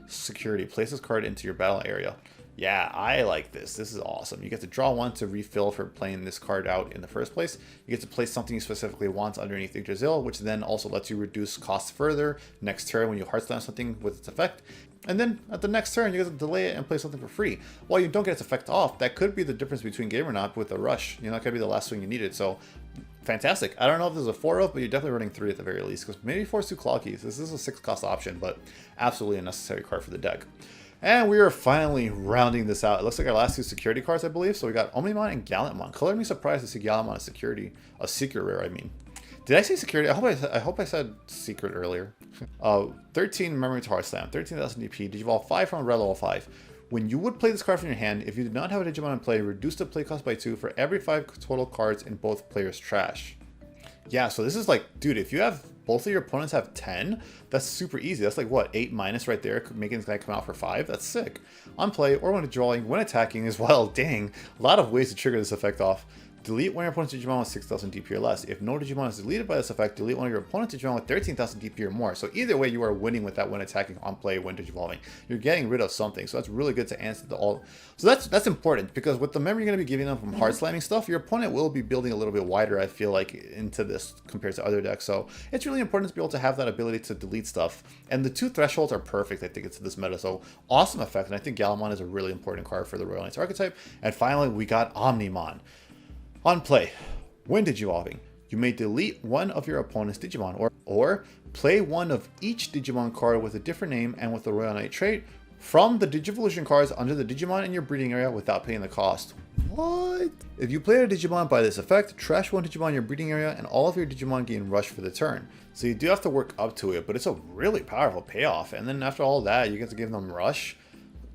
Security, place this card into your battle area. Yeah, I like this. This is awesome. You get to draw 1 to refill for playing this card out in the first place. You get to place something you specifically want underneath Yggdrasil, which then also lets you reduce costs further next turn when you hard slam something with its effect. And then at the next turn, you get to delay it and play something for free. While you don't get its effect off, that could be the difference between game or not with a rush. You know, that could be the last swing you needed. So, fantastic. I don't know if this is a 4 of, but you're definitely running 3 at the very least, because maybe 4 is too cloggy. This is a 6 cost option, but absolutely a necessary card for the deck. And we are finally rounding this out. It looks like our last 2 security cards, I believe. So we got Omnimon and Gallantmon. Color me surprised to see Gallantmon as security. A secret rare, I mean. Did I say security? I hope I said secret earlier. 13 memory to hard slam. 13,000 DP. Digivolve 5 from red level 5. When you would play this card from your hand, if you did not have a Digimon in play, reduce the play cost by 2 for every 5 total cards in both players' trash. Yeah, so this is like, dude, if you have both of your opponents have 10, that's super easy. That's like, what, 8 minus right there, making this guy come out for 5? That's sick. On play, or when drawing, when attacking as well. Dang, a lot of ways to trigger this effect off. Delete one of your opponent's Digimon with 6,000 DP or less. If no Digimon is deleted by this effect, delete one of your opponent's Digimon with 13,000 DP or more. So either way, you are winning with that when attacking, on play, when Digivolving. You're getting rid of something, so that's really good to answer the all. So that's important, because with the memory you're going to be giving them from hard slamming stuff, your opponent will be building a little bit wider, I feel like, into this compared to other decks. So it's really important to be able to have that ability to delete stuff. And the 2 thresholds are perfect, I think, it's this meta. So awesome effect, and I think Gallantmon is a really important card for the Royal Knights archetype. And finally, we got Omnimon. On play, when Digivolving, you may delete one of your opponent's Digimon, or play one of each Digimon card with a different name and with the Royal Knight trait from the Digivolution cards under the Digimon in your breeding area without paying the cost. What? If you play a Digimon by this effect, trash one Digimon in your breeding area and all of your Digimon gain rush for the turn. So you do have to work up to it, but it's a really powerful payoff. And then after all that, you get to give them rush.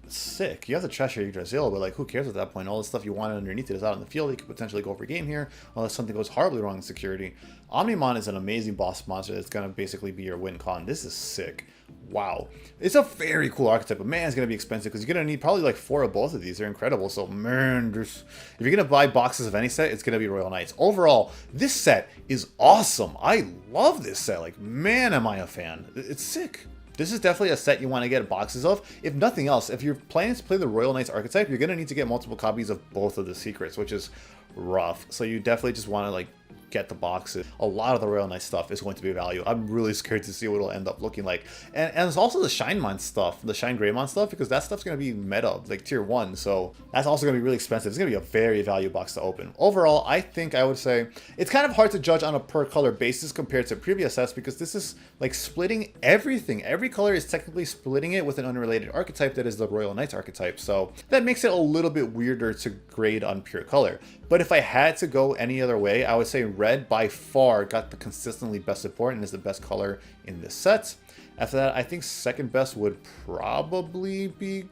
Sick. You have to trash your Yggdrasil, but like, who cares at that point? All the stuff you wanted underneath it is out in the field. You could potentially go for a game here, unless something goes horribly wrong in security. Omnimon is an amazing boss monster that's going to basically be your win con. This is sick. Wow. It's a very cool archetype, but man, it's going to be expensive because you're going to need probably like 4 of both of these. They're incredible. So man, if you're going to buy boxes of any set, it's going to be Royal Knights. Overall, this set is awesome. I love this set. Like, man, am I a fan. It's sick. This is definitely a set you want to get boxes of. If nothing else, if you're planning to play the Royal Knights archetype, you're going to need to get multiple copies of both of the secrets, which is rough. So you definitely just want to like get the boxes. A lot of the Royal Knight stuff is going to be value. I'm really scared to see what it'll end up looking like. And there's also the Shinemon stuff, the Shine Greymon stuff, because that stuff's going to be meta, like tier 1. So that's also going to be really expensive. It's going to be a very value box to open. Overall, I think I would say it's kind of hard to judge on a per color basis compared to previous sets because this is like splitting everything. Every color is technically splitting it with an unrelated archetype that is the Royal Knights archetype. So that makes it a little bit weirder to grade on pure color. But if I had to go any other way, I would say red by far got the consistently best support and is the best color in this set. After that, I think second best would probably be,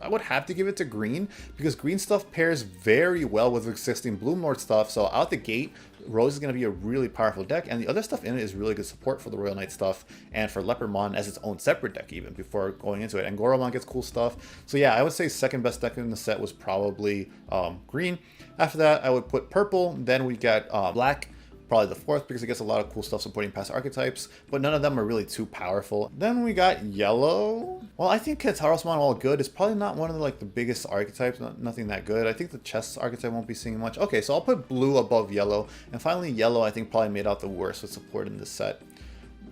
I would have to give it to green because green stuff pairs very well with existing Bloom Lord stuff. So out the gate, Rose is going to be a really powerful deck, and the other stuff in it is really good support for the Royal Knight stuff and for Leopardmon as its own separate deck even before going into it. And Goromon gets cool stuff. So yeah, I would say second best deck in the set was probably green. After that, I would put purple. Then we got black. Probably the fourth because it gets a lot of cool stuff supporting past archetypes, but none of them are really too powerful. Then we got yellow. Well, I think Kataros-mon, while good, is probably not one of the, like the biggest archetypes, nothing that good. I think the chess archetype won't be seeing much. Okay, so I'll put blue above yellow. And finally, yellow, I think probably made out the worst with support in this set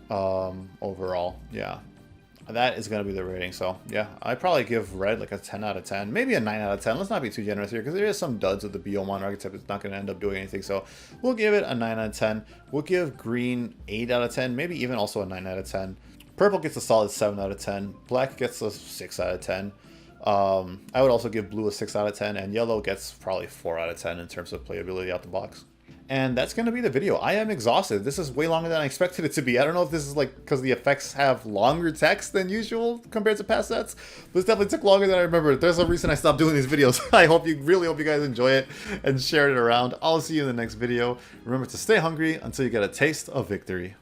overall. Yeah. That is going to be the rating. So yeah, I'd probably give red like a 10 out of 10, maybe a 9 out of 10. Let's not be too generous here because there is some duds with the Biomon archetype. It's not going to end up doing anything. So we'll give it a 9 out of 10. We'll give green 8 out of 10, maybe even also a 9 out of 10. Purple gets a solid 7 out of 10. Black gets a 6 out of 10. I would also give blue a 6 out of 10, and yellow gets probably 4 out of 10 in terms of playability out the box. And that's going to be the video. I am exhausted. This is way longer than I expected it to be. I don't know if this is like because the effects have longer text than usual compared to past sets, but this definitely took longer than I remember. There's a reason I stopped doing these videos. I really hope you guys enjoy it and share it around. I'll see you in the next video. Remember to stay hungry until you get a taste of victory.